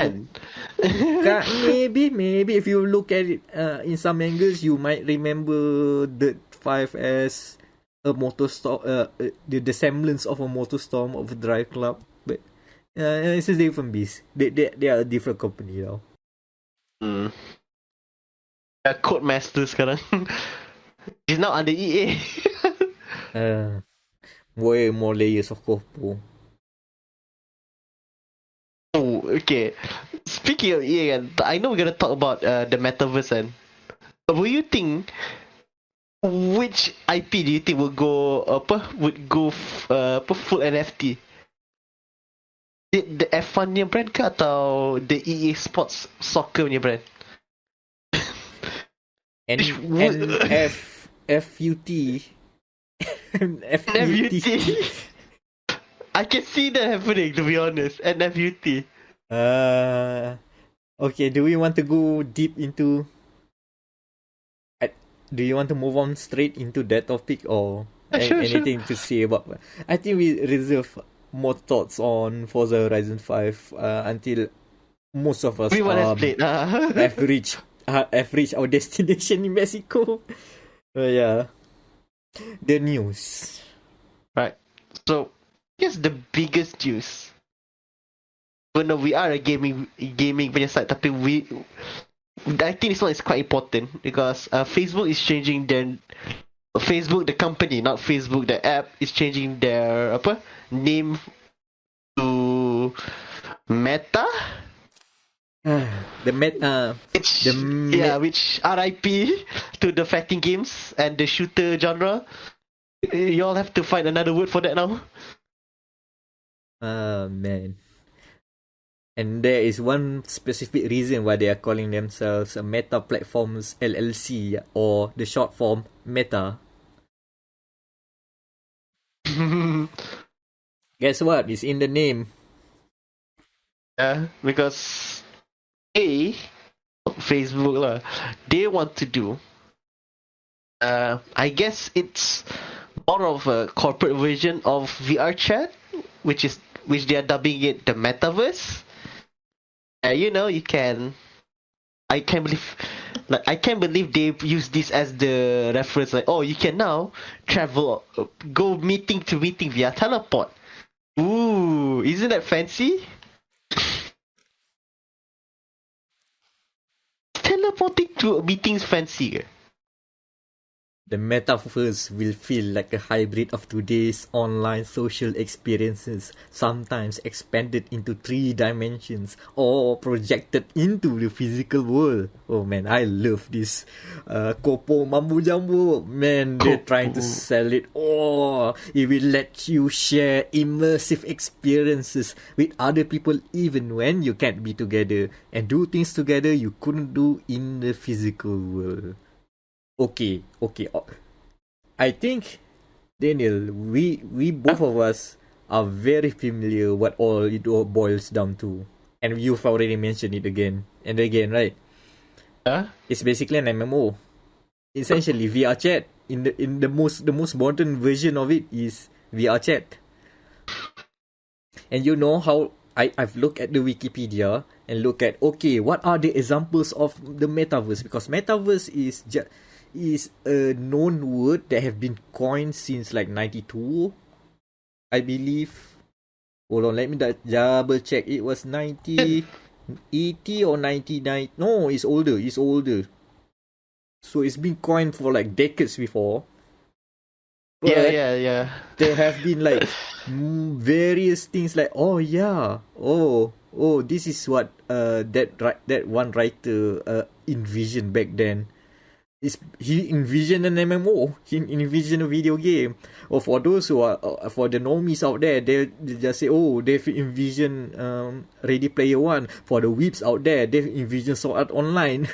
Maybe if you look at it in some angles, you might remember the 5 as a motorstorm, the semblance of a motorstorm of a drive club, but it's a different beast. They are a different company now. Codemaster sekarang. He's now under EA. Way more layers of corpo. Oh, okay. Speaking of EA, I know we're gonna talk about the metaverse, and what do you think? Which IP do you think would go full NFT? The F1 punya brand ke atau the EA Sports Soccer punya brand? And FUT. I can see that happening, to be honest. And FUT. Okay, do we want to go deep into... Do you want to move on straight into that topic, or anything to say about... I think we reserve more thoughts on Forza Horizon 5 until most of us have reached our destination in Mexico. Yeah. The news. Right. So, here's the biggest news. Even though we are a gaming punya site, tapi I think this one is quite important because Facebook is changing their... Facebook, the company, not Facebook, the app, is changing their name to Meta. Which RIP to the fighting games and the shooter genre. You all have to find another word for that now. Man. And there is one specific reason why they are calling themselves a Meta Platforms LLC, or the short form Meta. Guess what? It's in the name. Yeah, because Facebook lah, they want to do. I guess it's more of a corporate version of VR chat, which they are dubbing it the metaverse. You can. I can't believe they use this as the reference. Like, oh, you can now travel, go meeting to meeting via teleport. Ooh, isn't that fancy? Teleporting to meetings fancy. The metaverse will feel like a hybrid of today's online social experiences, sometimes expanded into 3 dimensions or projected into the physical world. Oh man, I love this Kopo Mambo Jumbo. Man, they're trying to sell it. Oh, it will let you share immersive experiences with other people even when you can't be together, and do things together you couldn't do in the physical world. Okay. I think, Daniel, we both of us are very familiar what all it all boils down to, and you've already mentioned it again and again, right? It's basically an MMO. Essentially, VR chat. In the most modern version of it is VR chat. And you know how I've looked at the Wikipedia and look at, okay, what are the examples of the metaverse? Because metaverse is a known word that have been coined since like 92, I believe. Hold on, let me double check. It was 1980 or 99. No, it's older. So it's been coined for like decades before. But yeah. There have been like various things like, this is what that one writer envisioned back then. He envisioned an MMO. He envisioned a video game. Or for those who are, for the normies out there, they just say, they've envisioned Ready Player One. For the weeps out there, they've envisioned Sword Art Online.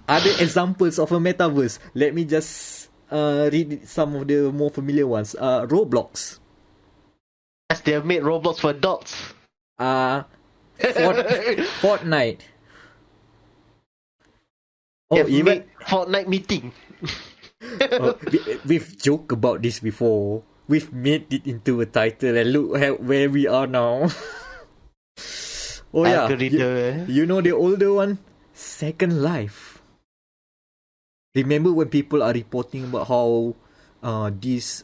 Other examples of a metaverse. Let me just read some of the more familiar ones. Roblox. Yes, they have made Roblox for adults. Fortnite. Even Fortnite meeting. We've joked about this before. We've made it into a title, and look at where we are now. Oh yeah, algorithm. you know the older one, Second Life. Remember when people are reporting about how these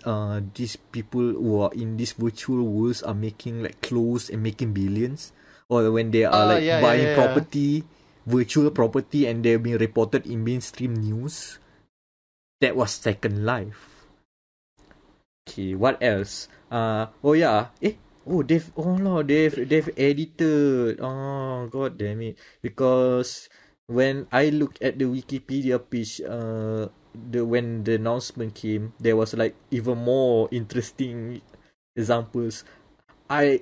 people who are in these virtual worlds are making like clothes and making billions, or when they are like Yeah, yeah, buying yeah, yeah. property, virtual property, and they're being reported in mainstream news. That was Second Life. Okay, what else? Oh yeah, they've edited. Oh god damn it! Because when I looked at the Wikipedia page, when the announcement came, there was like even more interesting examples. I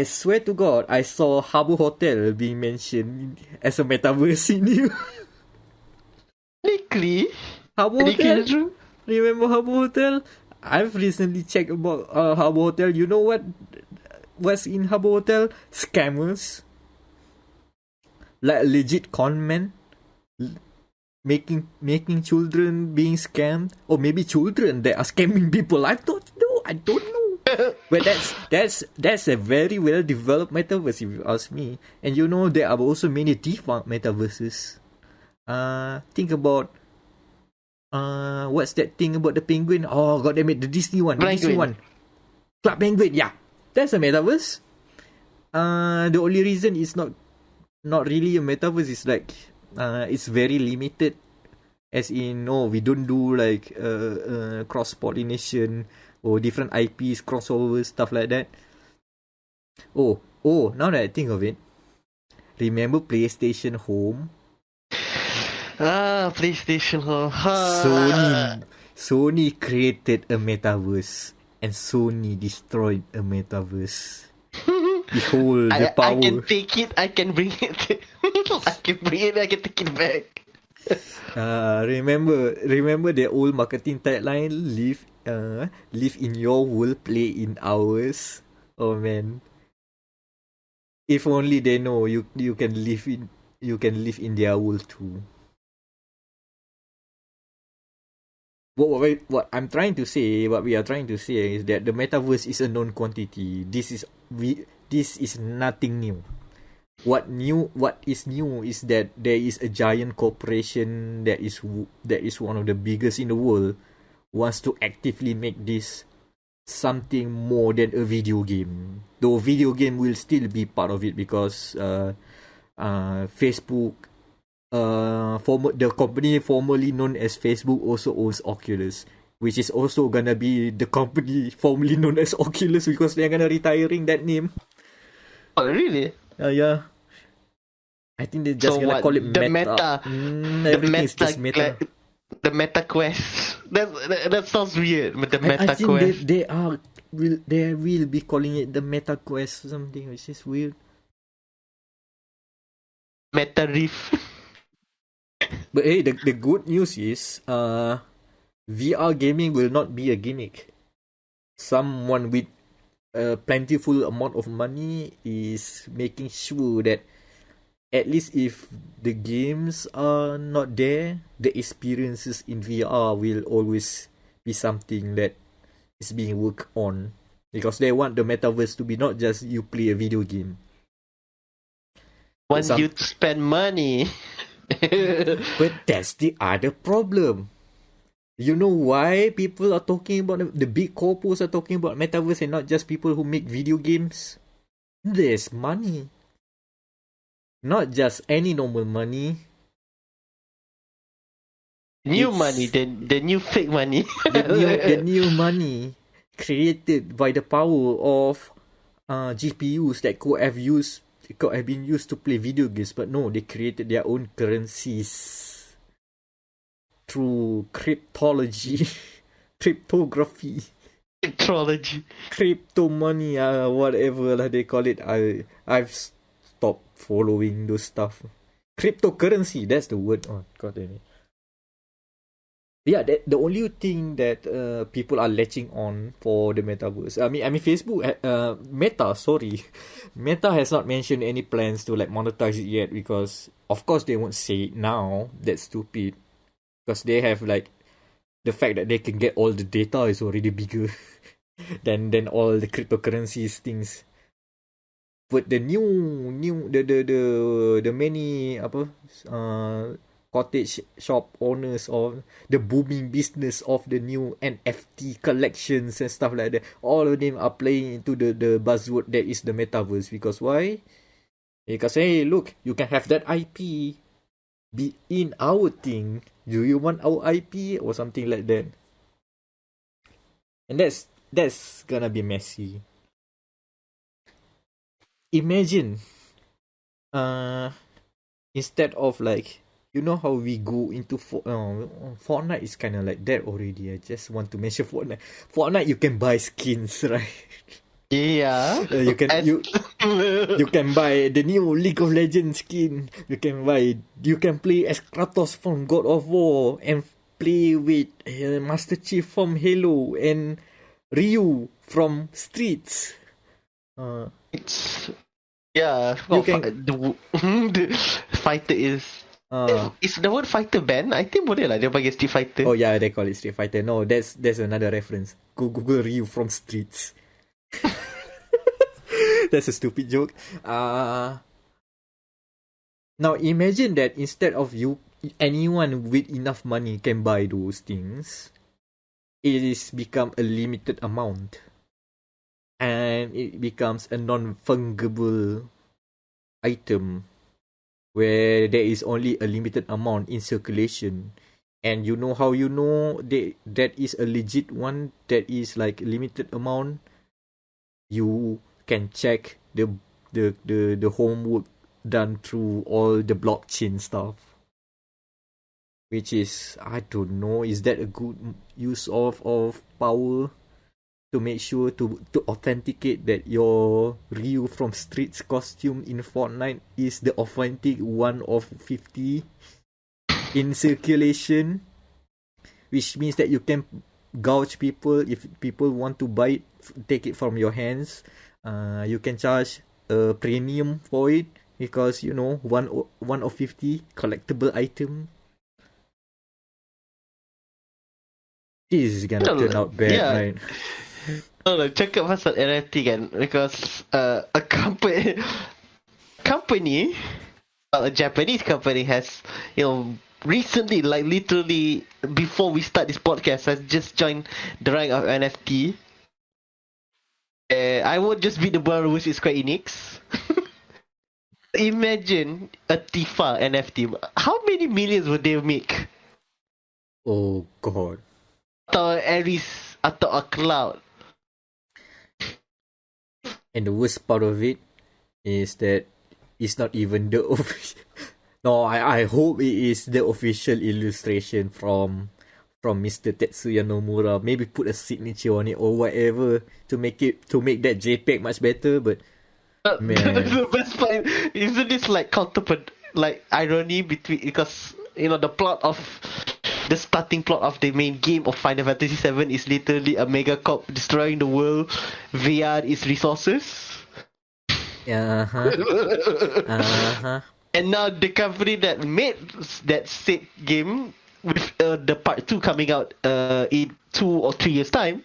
swear to God, I saw Habbo Hotel being mentioned as a metaverse in you. Technically, Habbo Hotel. true. Remember Habbo Hotel? I've recently checked about Habbo Hotel. You know what was in Habbo Hotel? Scammers. Like legit con men. Making children being scammed. Or maybe children that are scamming people. I don't know. But that's a very well developed metaverse if you ask me. And you know there are also many defunct metaverses. Think about what's that thing about the penguin? Oh god damn it, the Disney one. The Disney one. Club Penguin, yeah. That's a metaverse. The only reason it's not really a metaverse is like it's very limited. As in, no, we don't do like cross pollination or different IPs, crossovers, stuff like that. Oh, now that I think of it, remember PlayStation Home? PlayStation Home. Sony created a metaverse and Sony destroyed a metaverse. Behold the power. I can take it, I can bring it. I can bring it, I can take it back. Remember the old marketing tagline, live in your world, play in ours. Oh man. If only they know you can live in their world too. What I'm trying to say, what we are trying to say is that the metaverse is a known quantity. This is nothing new. What is new is that there is a giant corporation that is one of the biggest in the world wants to actively make this something more than a video game. Though video game will still be part of it because Facebook, the company formerly known as Facebook also owns Oculus, which is also gonna be the company formerly known as Oculus because they're gonna retiring that name. Oh really? Yeah. I think they're just gonna call it Meta. Everything's just Meta. The Meta Quest. That sounds weird. The Meta I think Quest. they will be calling it the Meta Quest or something, which is weird. Meta Reef. But hey, the good news is VR gaming will not be a gimmick. Someone with a plentiful amount of money is making sure that at least if the games are not there, the experiences in VR will always be something that is being worked on. Because they want the metaverse to be not just you play a video game. Want you to spend money. But that's the other problem. You know why people are talking about the big corpos are talking about metaverse and not just people who make video games? There's money. Not just any normal money. Money, the new fake money. the new money created by the power of GPUs that could have been used to play video games, but no, they created their own currencies through cryptology, cryptography, crypto money, whatever they call it. I've stopped following those stuff. Cryptocurrency, that's the word. Oh god damn it. Yeah, the only thing that people are latching on for the metaverse. I mean Facebook. Meta has not mentioned any plans to like monetize it yet because of course they won't say it now. That's stupid. Because they have like the fact that they can get all the data is already bigger than all the cryptocurrencies things. But the the many cottage shop owners or the booming business of the new NFT collections and stuff like that, all of them are playing into the buzzword that is the metaverse. Because why? Because hey, look, you can have that IP be in our thing. Do you want our IP or something like that? And that's gonna be messy. Imagine, instead of like, you know how we go into Fortnite is kind of like that already. I just want to mention Fortnite. Fortnite, you can buy skins, right? Yeah. You can buy the new League of Legends skin. You can play as Kratos from God of War and play with Master Chief from Halo and Ryu from Streets. It's well, the fighter is the word fighter banned? I think boleh lah dia bagi Street Fighter. Oh yeah, they call it Street Fighter. No, that's another reference. Google Ryu from Streets. That's a stupid joke. Now imagine that instead of anyone with enough money can buy those things, it is become a limited amount. And it becomes a non-fungible item where there is only a limited amount in circulation. And you know how you know that is a legit one, that is like limited amount? You can check the homework done through all the blockchain stuff. Which is, I don't know, is that a good use of power? To make sure to authenticate that your Ryu from Streets costume in Fortnite is the authentic one of 50 in circulation, which means that you can gouge people if people want to buy it, take it from your hands. You can charge a premium for it because one of 50 collectible item. This is gonna turn out bad, right? Cakap pasal NFT kan, because a company, a Japanese company has, recently, like literally before we start this podcast, has just joined the rank of NFT. I won't just beat the bar, which is Square Enix. Imagine a Tifa NFT. How many millions would they make? Oh god. Atau Ares, atau a Cloud. And the worst part of it is that it's not even the official. No, I hope it is the official illustration from Mr. Tetsuya Nomura. Maybe put a signature on it or whatever to make that JPEG much better. But man, the best part isn't this like irony between, because the plot of the starting plot of the main game of Final Fantasy VII is literally a mega corp destroying the world via its resources. And now the company that made that said game, with the part 2 coming out in 2 or 3 years time,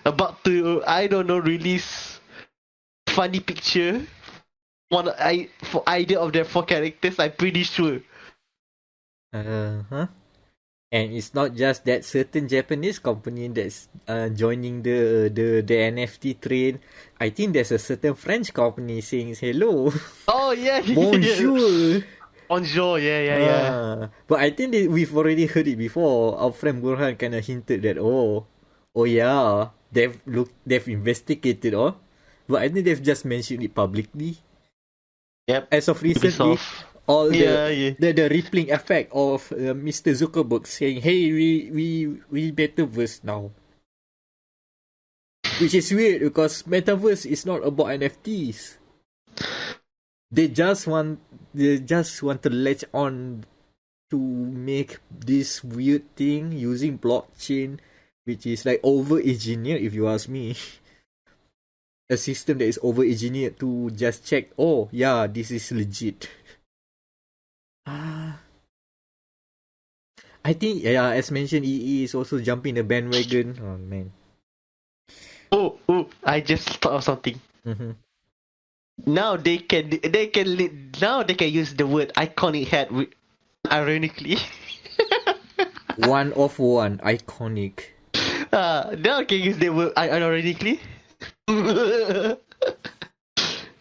about to, I don't know, release funny picture for idea of their 4 characters, I'm pretty sure. And it's not just that certain Japanese company that's joining the NFT trend. I think there's a certain French company saying hello. Oh yeah. Bonjour. Bonjour, yeah. But I think we've already heard it before. Our friend Burhan kind of hinted that oh yeah, they've investigated but I think they've just mentioned it publicly. Yep. As of recently. All the rippling effect of Mr. Zuckerberg saying, "Hey, we metaverse now," which is weird because metaverse is not about NFTs. They just want to latch on to make this weird thing using blockchain, which is like over-engineered, if you ask me. A system that is over-engineered to just check, oh yeah, this is legit. I think, as mentioned, EE is also jumping the bandwagon. Oh, man. Oh, I just thought of something. Mm-hmm. Now now they can use the word iconic head ironically. One of one, iconic. Now they can use the word ironically.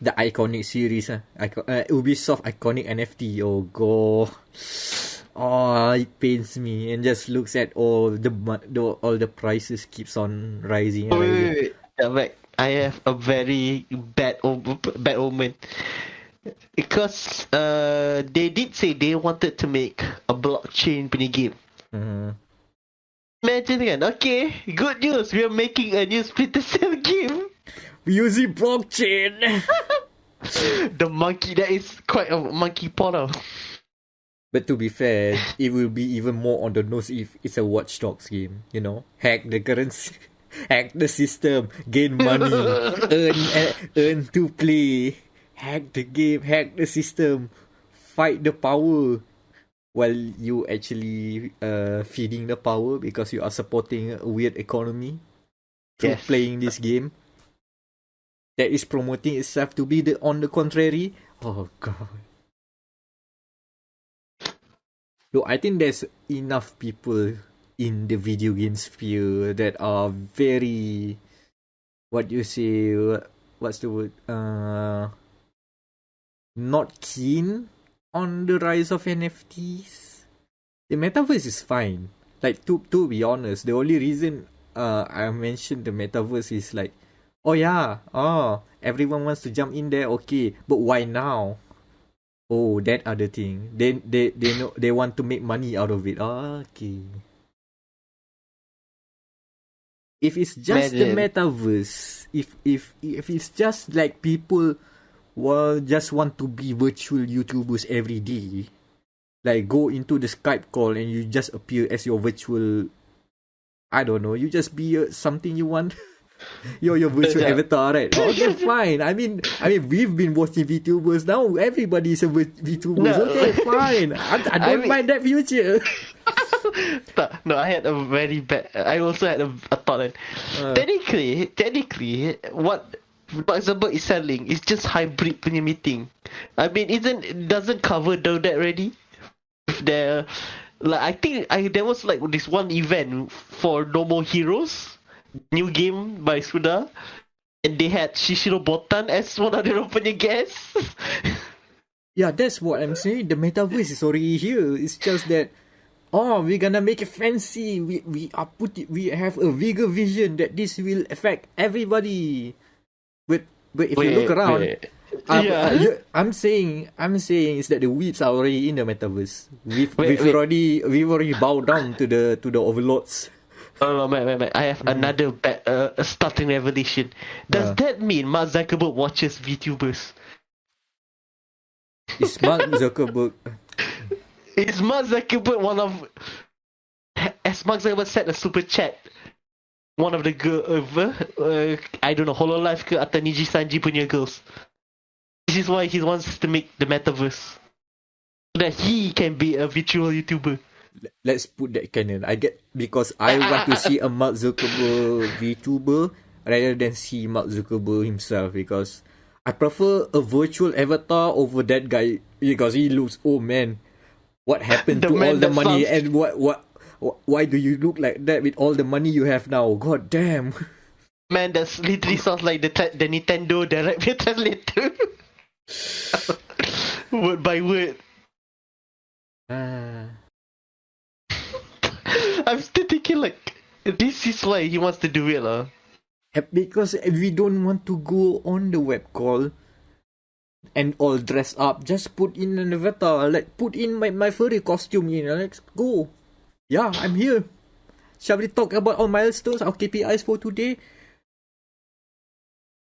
The iconic series, Ubisoft iconic NFT. Oh god, oh it pains me. And just looks at all the prices keeps on rising and rising. Wait. Like, I have a very bad omen because they did say they wanted to make a blockchain punya game. Imagine kan, okay, good news, we are making a new Splinter Cell game. Using blockchain. The monkey, that is quite a monkey paw. But to be fair, it will be even more on the nose if it's a Watch Dogs game. You know, hack the currency, hack the system, gain money, earn to play, hack the game, hack the system, fight the power, while you actually feeding the power because you are supporting a weird economy through playing this game that is promoting itself to be on the contrary. Oh god. So I think there's enough people in the video game sphere that are very, what's the word? Not keen on the rise of NFTs. The metaverse is fine. Like to be honest, the only reason I mentioned the metaverse is like, everyone wants to jump in there, okay, but why now? Oh, that other thing. They know they want to make money out of it. Okay. If it's just the metaverse, if it's just like people just want to be virtual YouTubers every day, like go into the Skype call and you just appear as your virtual, I don't know, you just be something you want. You're your virtual avatar, right? Okay, fine. I mean, we've been watching Vtubers now. Everybody's a Vtuber. No. Okay, fine. I don't mind that future. No, I had a very bad. I also had a thought. Technically, what Zuckerberg is selling is just hybrid punya meeting. I mean, doesn't cover that already? There, like I think there was like this one event for No More Heroes. New game by Suda, and they had Shishiro Botan as one of their opening guests. Yeah, that's what I'm saying. The metaverse is already here. It's just that, we're gonna make it fancy. We have a bigger vision that this will affect everybody. But if you look around, I'm saying is that the weeds are already in the metaverse. We've already bowed down to the overlords. Oh, man. I have another starting revelation. Does that mean Mark Zuckerberg watches Vtubers? Is Mark Zuckerberg one of... As Mark Zuckerberg said a super chat, one of the girl I don't know, Hololive ke atau Niji Sanji punya girls. This is why he wants to make the metaverse. So that he can be a virtual YouTuber. Let's put that canon. Because I want to see a Mark Zuckerberg VTuber rather than see Mark Zuckerberg himself, because I prefer a virtual avatar over that guy because he looks, oh man, what happened to all the money and why do you look like that with all the money you have now? God damn. Man, that literally sounds like the Nintendo Direct translator. Word by word. I'm still thinking like, this is why he wants to do it lah. Because we don't want to go on the web call and all dress up. Just put in an avatar. Like, put in my furry costume in. Let's go. Yeah, I'm here. Shall we talk about our milestones, our KPIs for today?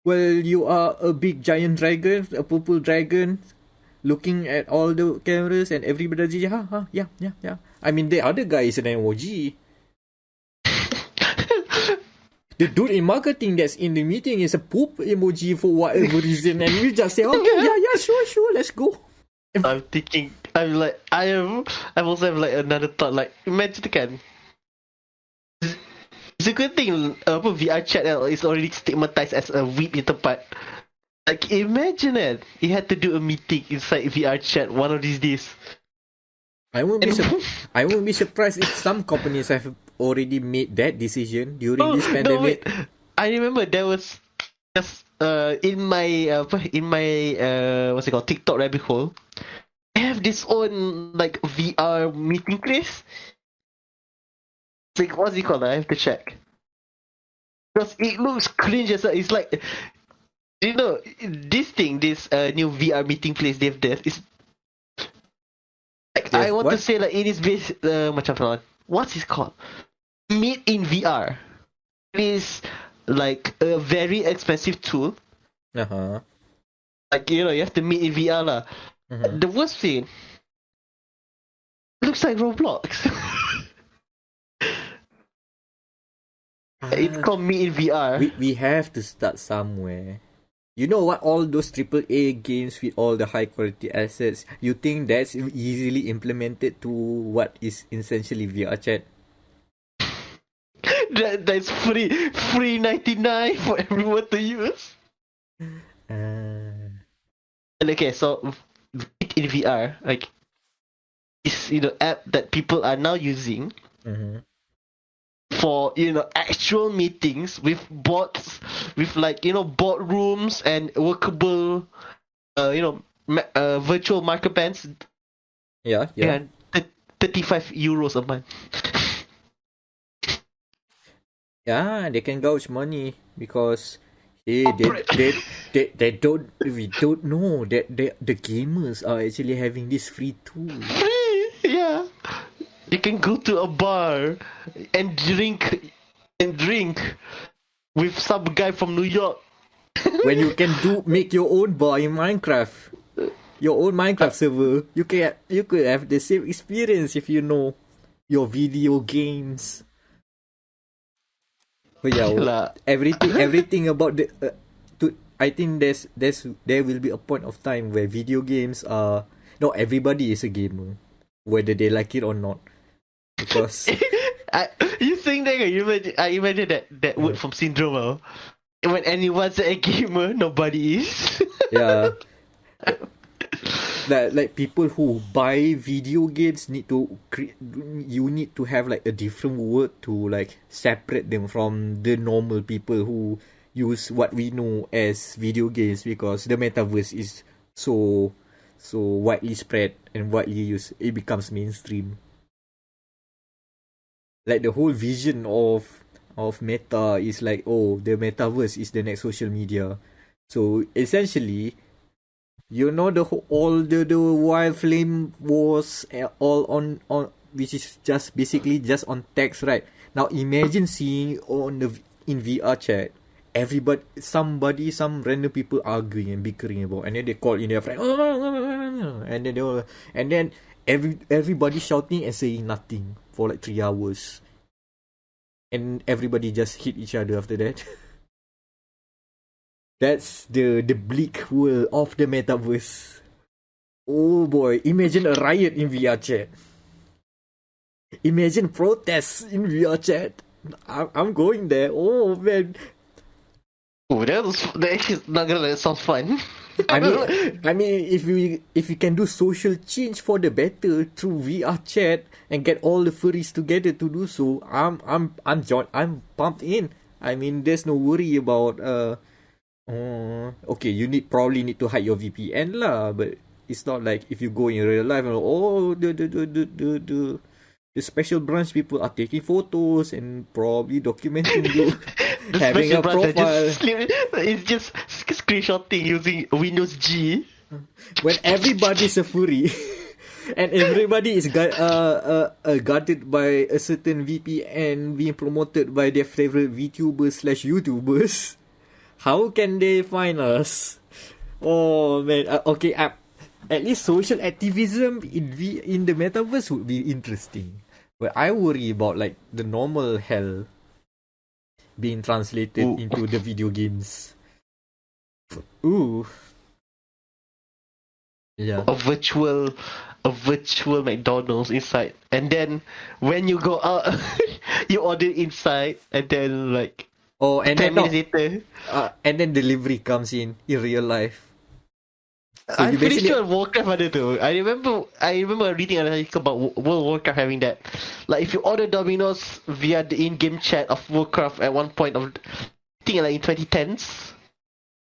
Well, you are a big giant dragon, a purple dragon, looking at all the cameras and everybody, yeah. I mean, the other guy is an emoji. The dude in marketing that's in the meeting is a poop emoji for whatever reason, and we just say, okay, yeah, sure, let's go. I'm thinking, I also have like another thought, like, imagine kan, it's a good thing VR chat is already stigmatized as a weeb in tempat. Like, imagine it. You had to do a meeting inside VR chat one of these days. I won't be surprised if some companies have already made that decision during this No, pandemic. wait. I remember there was just in my what's it called, TikTok rabbit hole. I have this own like VR meeting place. It's like, what's it called? I have to check. Because it looks cringe as well. It's like, you know, this new VR meeting place they've done is like, I want to say like it is based macam what's it called? Meet in VR. It is like a very expensive tool. Like, you know, you have to meet in VR lah. The worst thing, it looks like Roblox. It's called Meet in VR. We have to start somewhere. You know what? All those AAA games with all the high quality assets, you think that's easily implemented to what is essentially VR chat? That's free 99 for everyone to use. And okay, so Meet in VR, like, is, you know, app that people are now using for, you know, actual meetings with bots, with like, you know, boardrooms and workable, you know, virtual marker pens. Yeah. And 35 euros a month. Yeah, they can gouge money because they don't, we don't know that the gamers are actually having this free tool. Free, yeah. You can go to a bar and drink with some guy from New York. When you can make your own bar in Minecraft, your own Minecraft server, you could have the same experience if you know your video games. But yeah, everything about the I think there will be a point of time where video games are, no, everybody is a gamer, whether they like it or not, because you think that I imagine that word from Syndrome. When anyone's a gamer, nobody is. Yeah. Like people who buy video games need to have like a different word to like separate them from the normal people who use what we know as video games, because the metaverse is so widely spread and widely used, it becomes mainstream. Like the whole vision of Meta is like, oh, the metaverse is the next social media. So essentially, you know, the wild flame wars all on which is just basically just on text, right? Now imagine seeing in VR chat, some random people arguing and bickering about, and then they call in their friend, and then everybody shouting and saying nothing for like 3 hours, and everybody just hit each other after that. That's the bleak world of the metaverse. Oh boy, imagine a riot in VR chat. Imagine protests in VR chat. I'm going there. Oh man. Oh, that actually not gonna sound fun. I mean, if we can do social change for the better through VR chat and get all the furries together to do so, I'm pumped in. I mean, there's no worry about okay, you probably need to hide your VPN lah, but it's not like if you go in real life and the special branch people are taking photos and probably documenting you having a profile. It's just screenshotting using Windows G. When everybody's a furry and everybody is guarded by a certain VPN being promoted by their favorite Vtubers/YouTubers, how can they find us? Oh man, okay. At least social activism in the metaverse would be interesting. But I worry about like the normal hell being translated into the video games. Ooh. Yeah. A virtual McDonald's inside, and then when you go out, you order inside, and then like Oh, and 10 then minutes later. and then delivery comes in real life. So I'm you pretty basically sure Warcraft ada tu. I remember reading an article about World of Warcraft having that. Like if you order Domino's via the in-game chat of Warcraft at one point of, I think like in 2010s,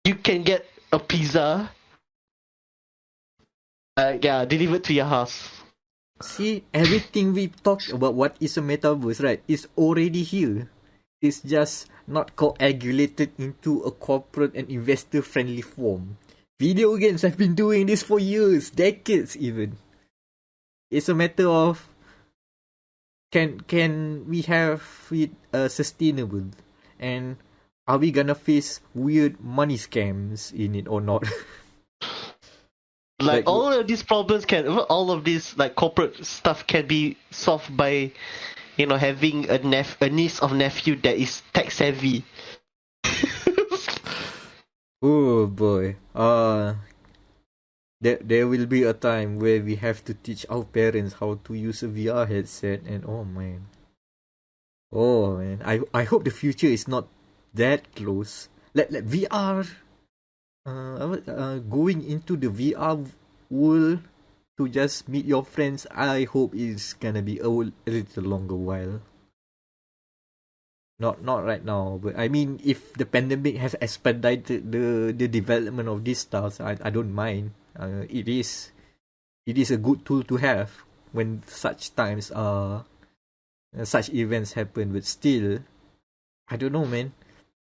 you can get a pizza. Delivered to your house. see everything we talked about what is a metaverse, right? Is already here. It's just not coagulated into a corporate and investor friendly form. Video games have been doing this for years, decades even. It's a matter of can we have it sustainable, and are we gonna face weird money scams in it or not? Like all of these problems all of this like corporate stuff can be solved by, having a niece of nephew that is tech savvy. Oh boy. There will be a time where we have to teach our parents how to use a VR headset, and oh man. I hope the future is not that close. Let VR going into the VR world to just meet your friends, I hope it's gonna be a little longer while. Not right now, but I mean, if the pandemic has expedited the development of these stuff, I don't mind. It is a good tool to have when such times such events happen. But still, I don't know, man.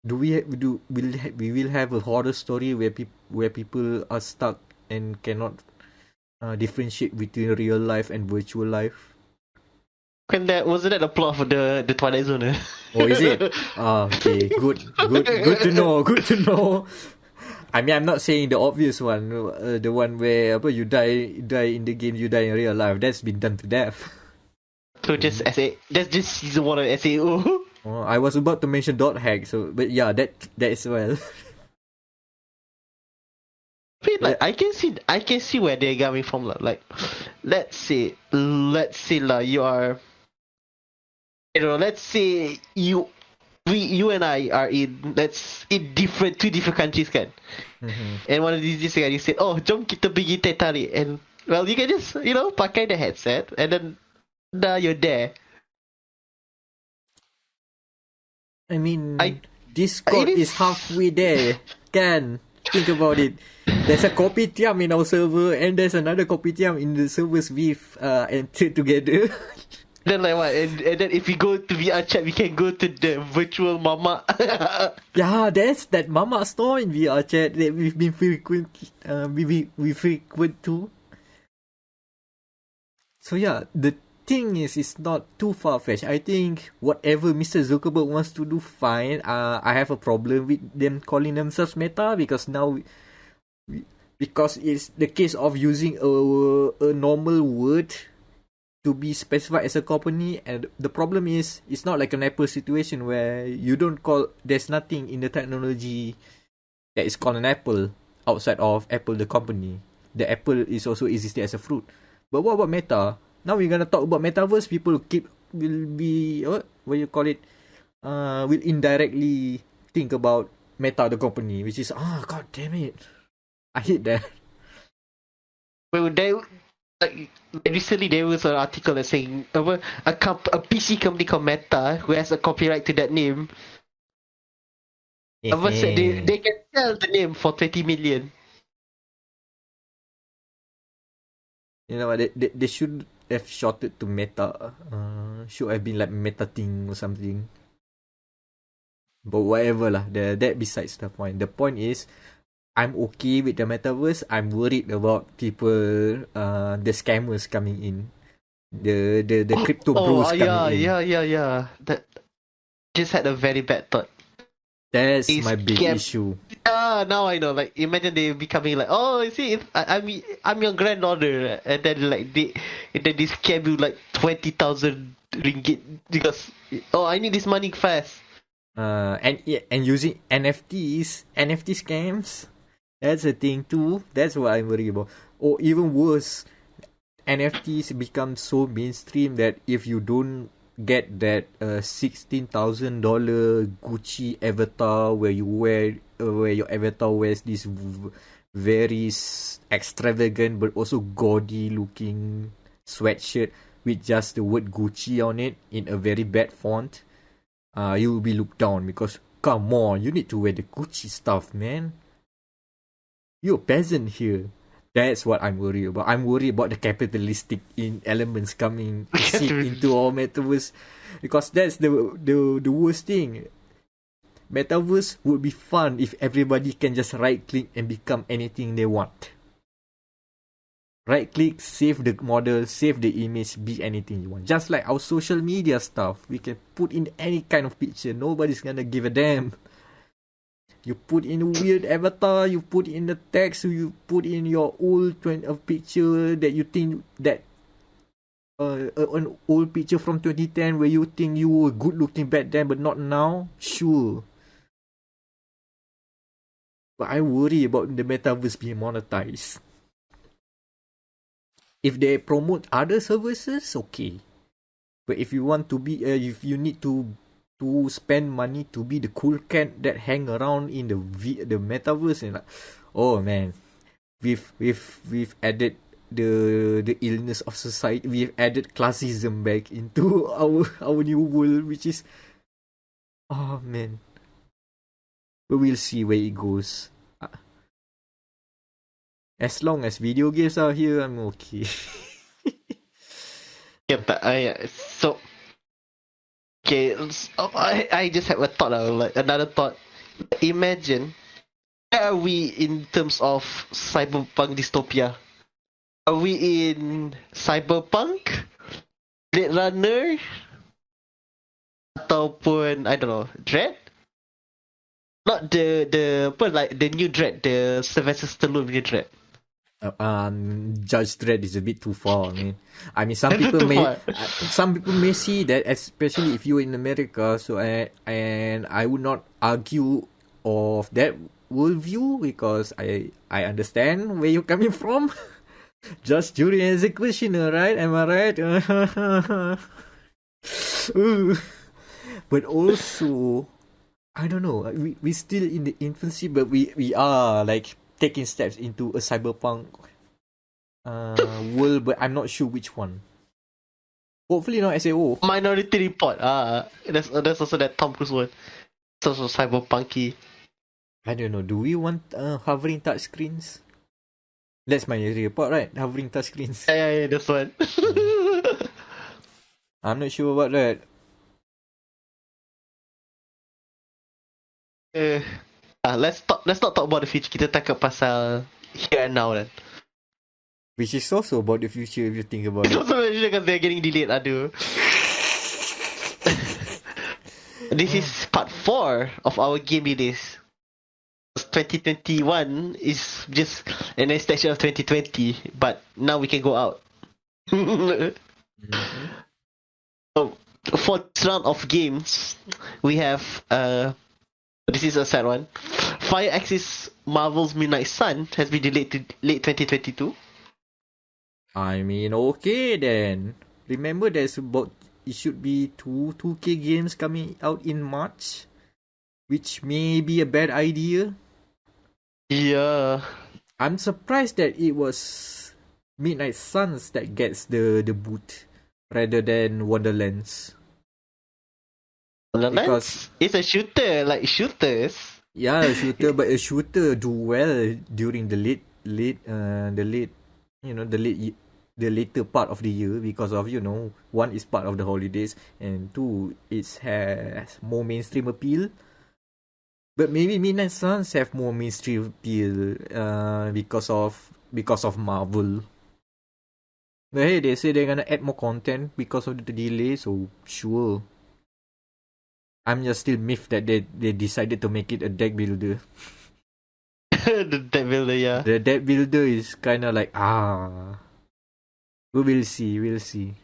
We will have a horror story where people are stuck and cannot differentiate between real life and virtual life? Wasn't that the plot of the Twilight Zone? Oh, is it? Okay. Good to know. Good to know. I mean, I'm not saying the obvious one, the one where you die in the game, you die in real life. That's been done to death. So that's just season 1 of SAO. Oh, I was about to mention dot hack, but yeah, that as well. Like I can see where they're coming from. Like, let's say you are, let's say you and I are in two different countries kan. Mm-hmm. And one of these days you said, oh jom kita pergi teh tarik, and well you can just pakai the headset and then now you're there. I mean, Discord is halfway there, can think about it. There's a kopitiam in our server, and there's another kopitiam in the servers we've entered together. Then like what? And then if we go to VR chat, we can go to the virtual mama. Yeah, there's that mama store in VR chat that we've been frequent. We frequent too. So yeah, the thing is, it's not too far-fetched. I think whatever Mr. Zuckerberg wants to do, fine. I have a problem with them calling themselves Meta because now, because it's the case of using a normal word to be specified as a company, and the problem is it's not like an Apple situation where you don't call, there's nothing in the technology that is called an apple outside of Apple the company. The apple is also existing as a fruit. But what about Meta? Now we're gonna talk about metaverse. People will be what you call it? Will indirectly think about Meta the company, which is god damn it, I hate that. Well, recently there was an article that saying a PC company called Meta who has a copyright to that name. Said they can sell the name for 20 million. You know what? They should have shorted to Meta. Should have been like Meta thing or something. But whatever lah. That besides the point. The point is, I'm okay with the metaverse. I'm worried about people, the scammers coming in, the crypto bros coming in. Yeah. That just had a very bad thought. That's my big issue. Now I know. Like, imagine they becoming like, oh, see, I'm your granddaughter, and then like they scam you like 20,000 ringgit because I need this money fast. And using NFT scams. That's a thing too. That's what I'm worried about. Or even worse, NFTs become so mainstream that if you don't get that $16,000 Gucci avatar where your avatar wears this very extravagant but also gaudy looking sweatshirt with just the word Gucci on it in a very bad font, you will be looked down because come on, you need to wear the Gucci stuff, man. You're a peasant here. That's what I'm worried about. I'm worried about the capitalistic elements coming seep into our metaverse, because that's the worst thing. Metaverse would be fun if everybody can just right click and become anything they want. Right click, save the model, save the image, be anything you want. Just like our social media stuff, we can put in any kind of picture. Nobody's gonna give a damn. You put in a weird avatar, you put in the text, you put in your old picture that you think that an old picture from 2010 where you think you were good looking back then but not now. Sure. But I worry about the metaverse being monetized. If they promote other services, okay. But if you want to be, if you need to spend money to be the cool cat that hang around in the metaverse, and like, oh man, we've added the illness of society. We've added classism back into our new world, which is, oh man. But we'll see where it goes. As long as video games are here, I'm okay. Yeah, but so okay, so I just have a thought, like another thought. Imagine, where are we in terms of cyberpunk dystopia? Are we in Cyberpunk, Blade Runner, ataupun I don't know, Dread? Not the new Dread, the Sylvester Stallone new Dread. Judge Dredd is a bit too far. I mean, some people may see that, especially if you're in America. So and I would not argue of that worldview because I understand where you're coming from. Just jury and executioner, right? Am I right? But also, I don't know. We still in the infancy, but we are like taking steps into a cyberpunk world, but I'm not sure which one. Hopefully not SAO. Minority Report. That's also that Tom Cruise one. It's also cyberpunky. I don't know. Do we want hovering touchscreens? That's Minority Report, right? Hovering touchscreens. Yeah, that's one. I'm not sure about that. Let's not talk about the future. Kita cakap pasal here and now then. Which is also about the future if you think about it. Also because they're getting delayed. Aduh. This is part 4 of our game release. 2021 is just an extension of 2020, but now we can go out. So for this round of games, we have this is a sad one. Fire Axis Marvel's Midnight Sun has been delayed to late 2022. I mean, okay then. Remember, it should be 2K games coming out in March, which may be a bad idea. Yeah. I'm surprised that it was Midnight Suns that gets the boot rather than Wonderlands. Because it's a shooter, like shooters. Yeah, a shooter, but a shooter do well during the later part of the year because of, one is part of the holidays and two, it has more mainstream appeal. But maybe Midnight Suns have more mainstream appeal because of Marvel. But hey, they say they're gonna add more content because of the delay, so sure. I'm just still miffed that they decided to make it a deck builder. The deck builder, yeah. The deck builder is kind of like, we will see.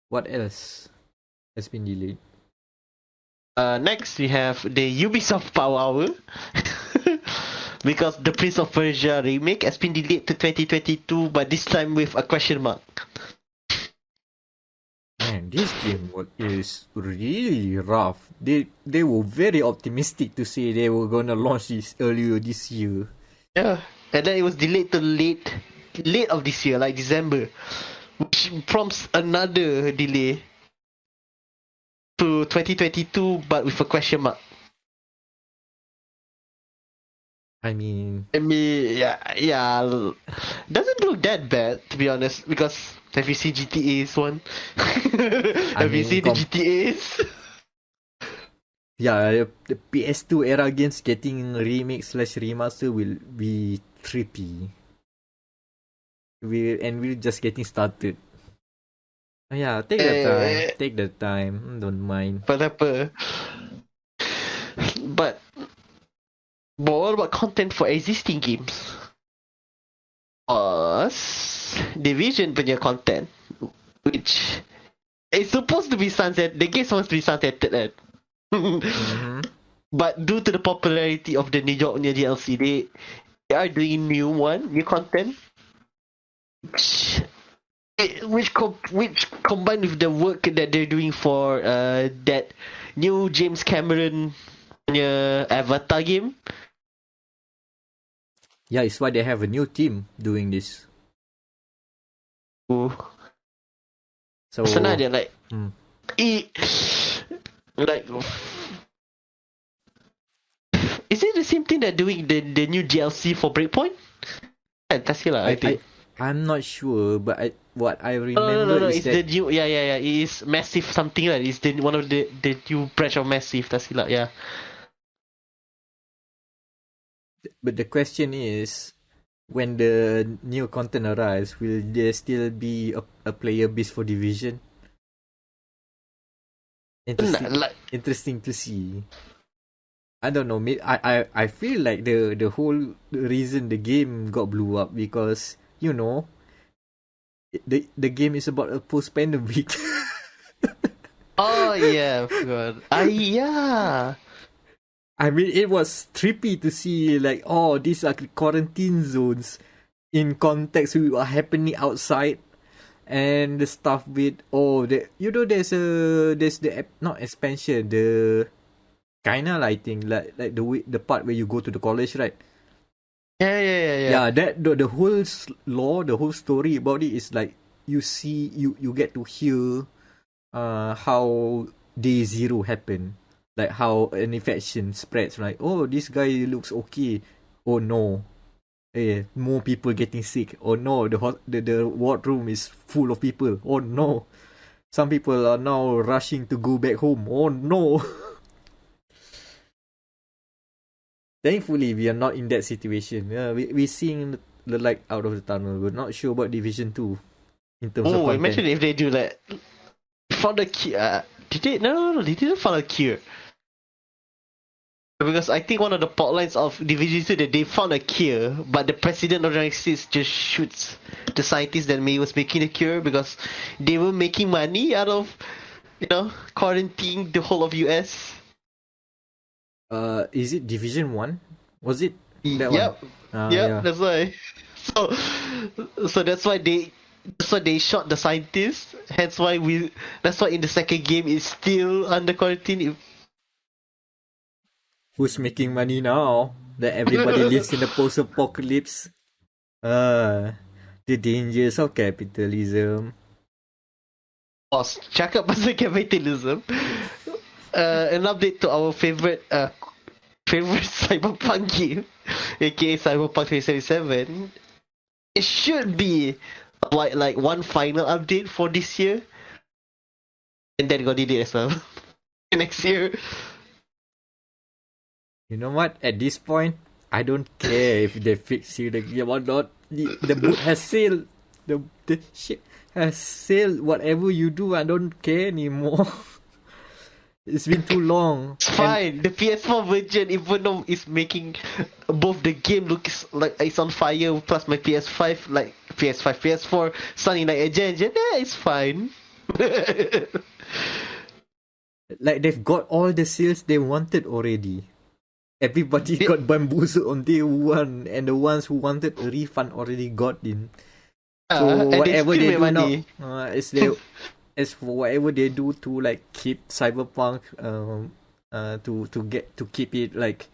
What else has been delayed? Next, we have the Ubisoft Power Hour. Because the Prince of Persia remake has been delayed to 2022, but this time with a question mark. Man, Man, this game is really rough. They were very optimistic to say they were gonna launch this earlier this year. Yeah, and then it was delayed to late of this year, like December, which prompts another delay to 2022, but with a question mark. I mean, yeah, doesn't look that bad to be honest. Because have you seen GTA's one? Have you seen the GTA's? Yeah, the PS2 era games getting remake/remaster will be trippy. We're just getting started. Yeah, take the time. Don't mind. But what about content for existing games? Division punya content, which is supposed to be sunset. The game supposed to be sunsetted, right? Mm-hmm. But due to the popularity of the New York DLC, they are doing new content, which combined with the work that they're doing for that new James Cameron Avatar game. Yeah, it's why they have a new team doing this. Ooh. So they're like, is it the same thing that doing the new DLC for Breakpoint? I think. I'm not sure, but what I remember no, is it's that the new it is Massive something like it's the one of the new branch of Massive. Yeah. But the question is, when the new content arrives, will there still be a player base for Division? Interesting to see. I don't know. I feel like the whole reason the game got blew up because the game is about a post-pandemic. Oh yeah, God. Yeah. I mean, it was trippy to see like, oh, these are quarantine zones in context with what happening outside, and the stuff with there's the not expansion, the kinda I think like the part where you go to the college, right? Yeah. Yeah, that the whole lore, the whole story about it is like you get to hear how day zero happened. Like how an infection spreads, right? Oh, this guy looks okay. Oh no, more people getting sick. Oh no, the ward room is full of people. Oh no, some people are now rushing to go back home. Oh no. Thankfully, we are not in that situation. We're seeing the light out of the tunnel. We're not sure about Division 2 in terms of content. Imagine if they do that. Found a cure. Did they? No, they didn't find a cure. Because I think one of the plot lines of Division 2 that they found a cure, but the president of the United States just shoots the scientist that was making the cure because they were making money out of, quarantining the whole of US. Is it Division 1? Was it that yep. one? Yeah. That's why. So that's why they shot the scientist. That's why in the second game it's still under quarantine. Who's making money now that everybody lives in the post-apocalypse? The dangers of capitalism. Boss, cakap pasal capitalism. An update to our favorite Cyberpunk game, aka Cyberpunk 2077. It should be like one final update for this year, and then got delayed as well next year. You know what? At this point, I don't care if they fix the game or not. The boot has sailed. The ship has sailed. Whatever you do, I don't care anymore. It's been too long. It's fine. The PS4 version, even though it's making both the game looks like it's on fire, plus my PS5, like PS4, sounding like a gen, it's fine. Like they've got all the sales they wanted already. Everybody got bamboozled on day one, and the ones who wanted a refund already got in. So whatever they do now, as for whatever they do to like keep Cyberpunk, to keep it like,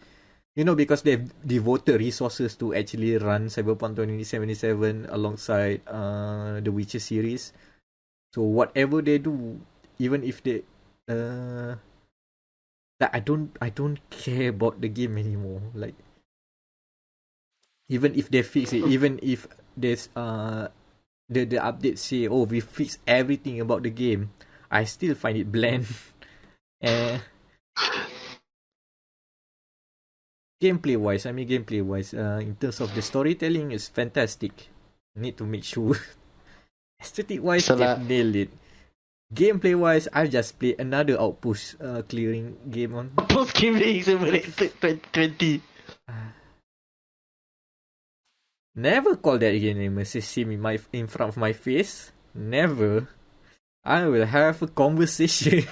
because they've devoted resources to actually run Cyberpunk 2077 alongside the Witcher series. So whatever they do, even if they I don't care about the game anymore. Like, even if they fix it, even if there's the updates say, oh, we fixed everything about the game, I still find it bland. Gameplay wise, in terms of the storytelling, is fantastic. Need to make sure. Aesthetic wise, they've nailed it. Gameplay wise, I'll just play another Outpost clearing game on. Outpost clearing simulated 2020. Never call that game a sim in front of my face. Never. I will have a conversation.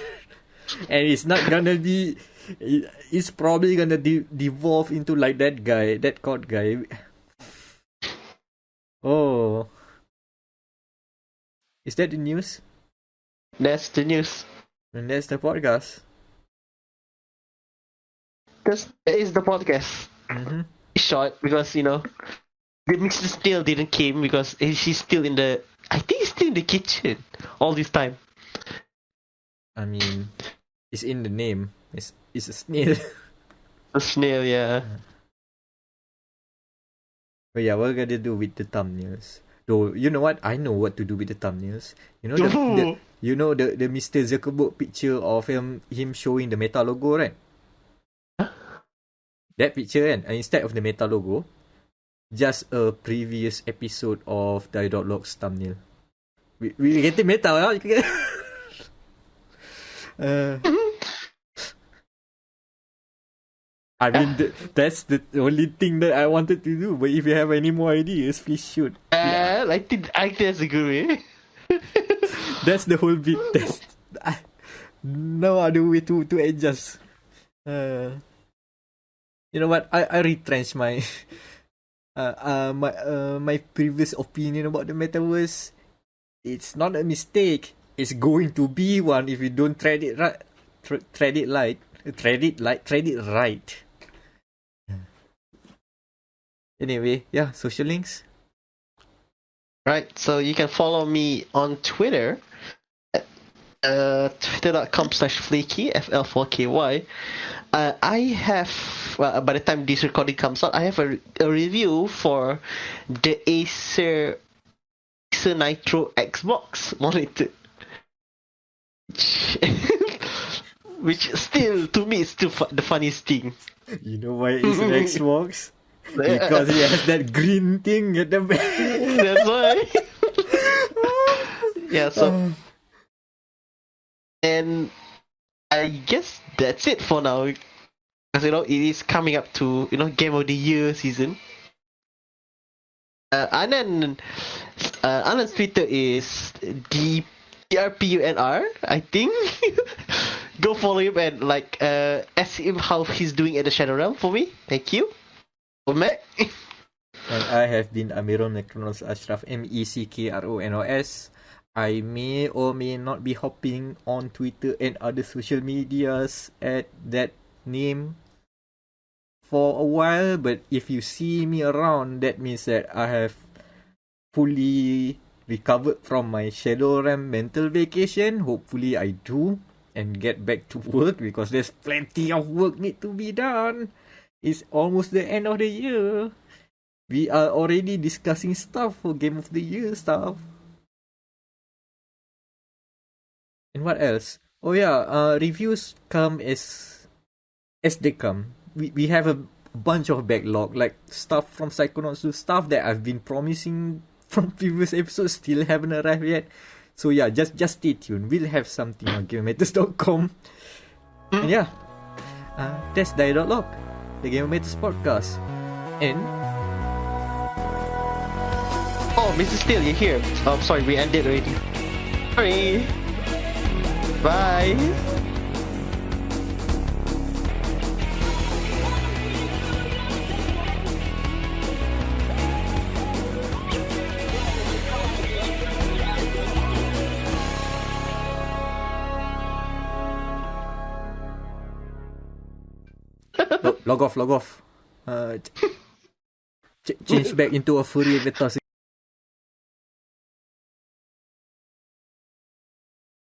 And it's not gonna be. It's probably gonna devolve into like that COD guy. Oh. Is that the news? That's the news. And that's the podcast. That is the podcast. Mm-hmm. Short because, the Mr. Snail didn't came because she's still in the... I think he's still in the kitchen all this time. I mean, it's in the name. It's a snail. A snail, yeah. But yeah, what are we gonna do with the thumbnails? Though, you know what? I know what to do with the thumbnails. The Mr. Zuckerberg picture of him showing the Meta logo, right? Huh? That picture, and instead of the Meta logo, just a previous episode of dia.log's thumbnail. We get the Meta, right? I mean, that's the only thing that I wanted to do. But if you have any more ideas, please shoot. I think that's a good way. That's the whole bit. No other way to adjust. You know what? I retrenched my my previous opinion about the metaverse. It's not a mistake. It's going to be one if you don't tread it right. Tread it right. Anyway, yeah, social links. Right, so you can follow me on Twitter at twitter.com/flaky, FL4KY. I have, by the time this recording comes out, I have a review for the Acer Nitro Xbox monitor. Which still, to me, is still the funniest thing. You know why it's an Xbox? Because it has that green thing at the back. That's why. Yeah, so... And I guess that's it for now. Because, it is coming up to, Game of the Year season. Anan's Twitter is DRPUNR, I think. Go follow him and ask him how he's doing at the Shadow Realm for me. Thank you. For Meck. And I have been Amirul Mekronos Ashraf, Meckronos. I may or may not be hopping on Twitter and other social medias at that name for a while, but if you see me around, that means that I have fully recovered from my Shadow Realm mental vacation. Hopefully I do, and get back to work, because there's plenty of work need to be done. It's almost the end of the year. We are already discussing stuff for Game of the Year stuff. And what else? Oh yeah, reviews come as they come. We have a bunch of backlog, like stuff from Psychonauts to stuff that I've been promising from previous episodes still haven't arrived yet. So yeah, just stay tuned. We'll have something on GameMatters.com. And yeah, that's dia.log, the Game Matters podcast. And oh, Mr. Steele, you're here. Oh, I'm sorry, we ended already. Sorry. Bye. Log off. Change back into a furry avatar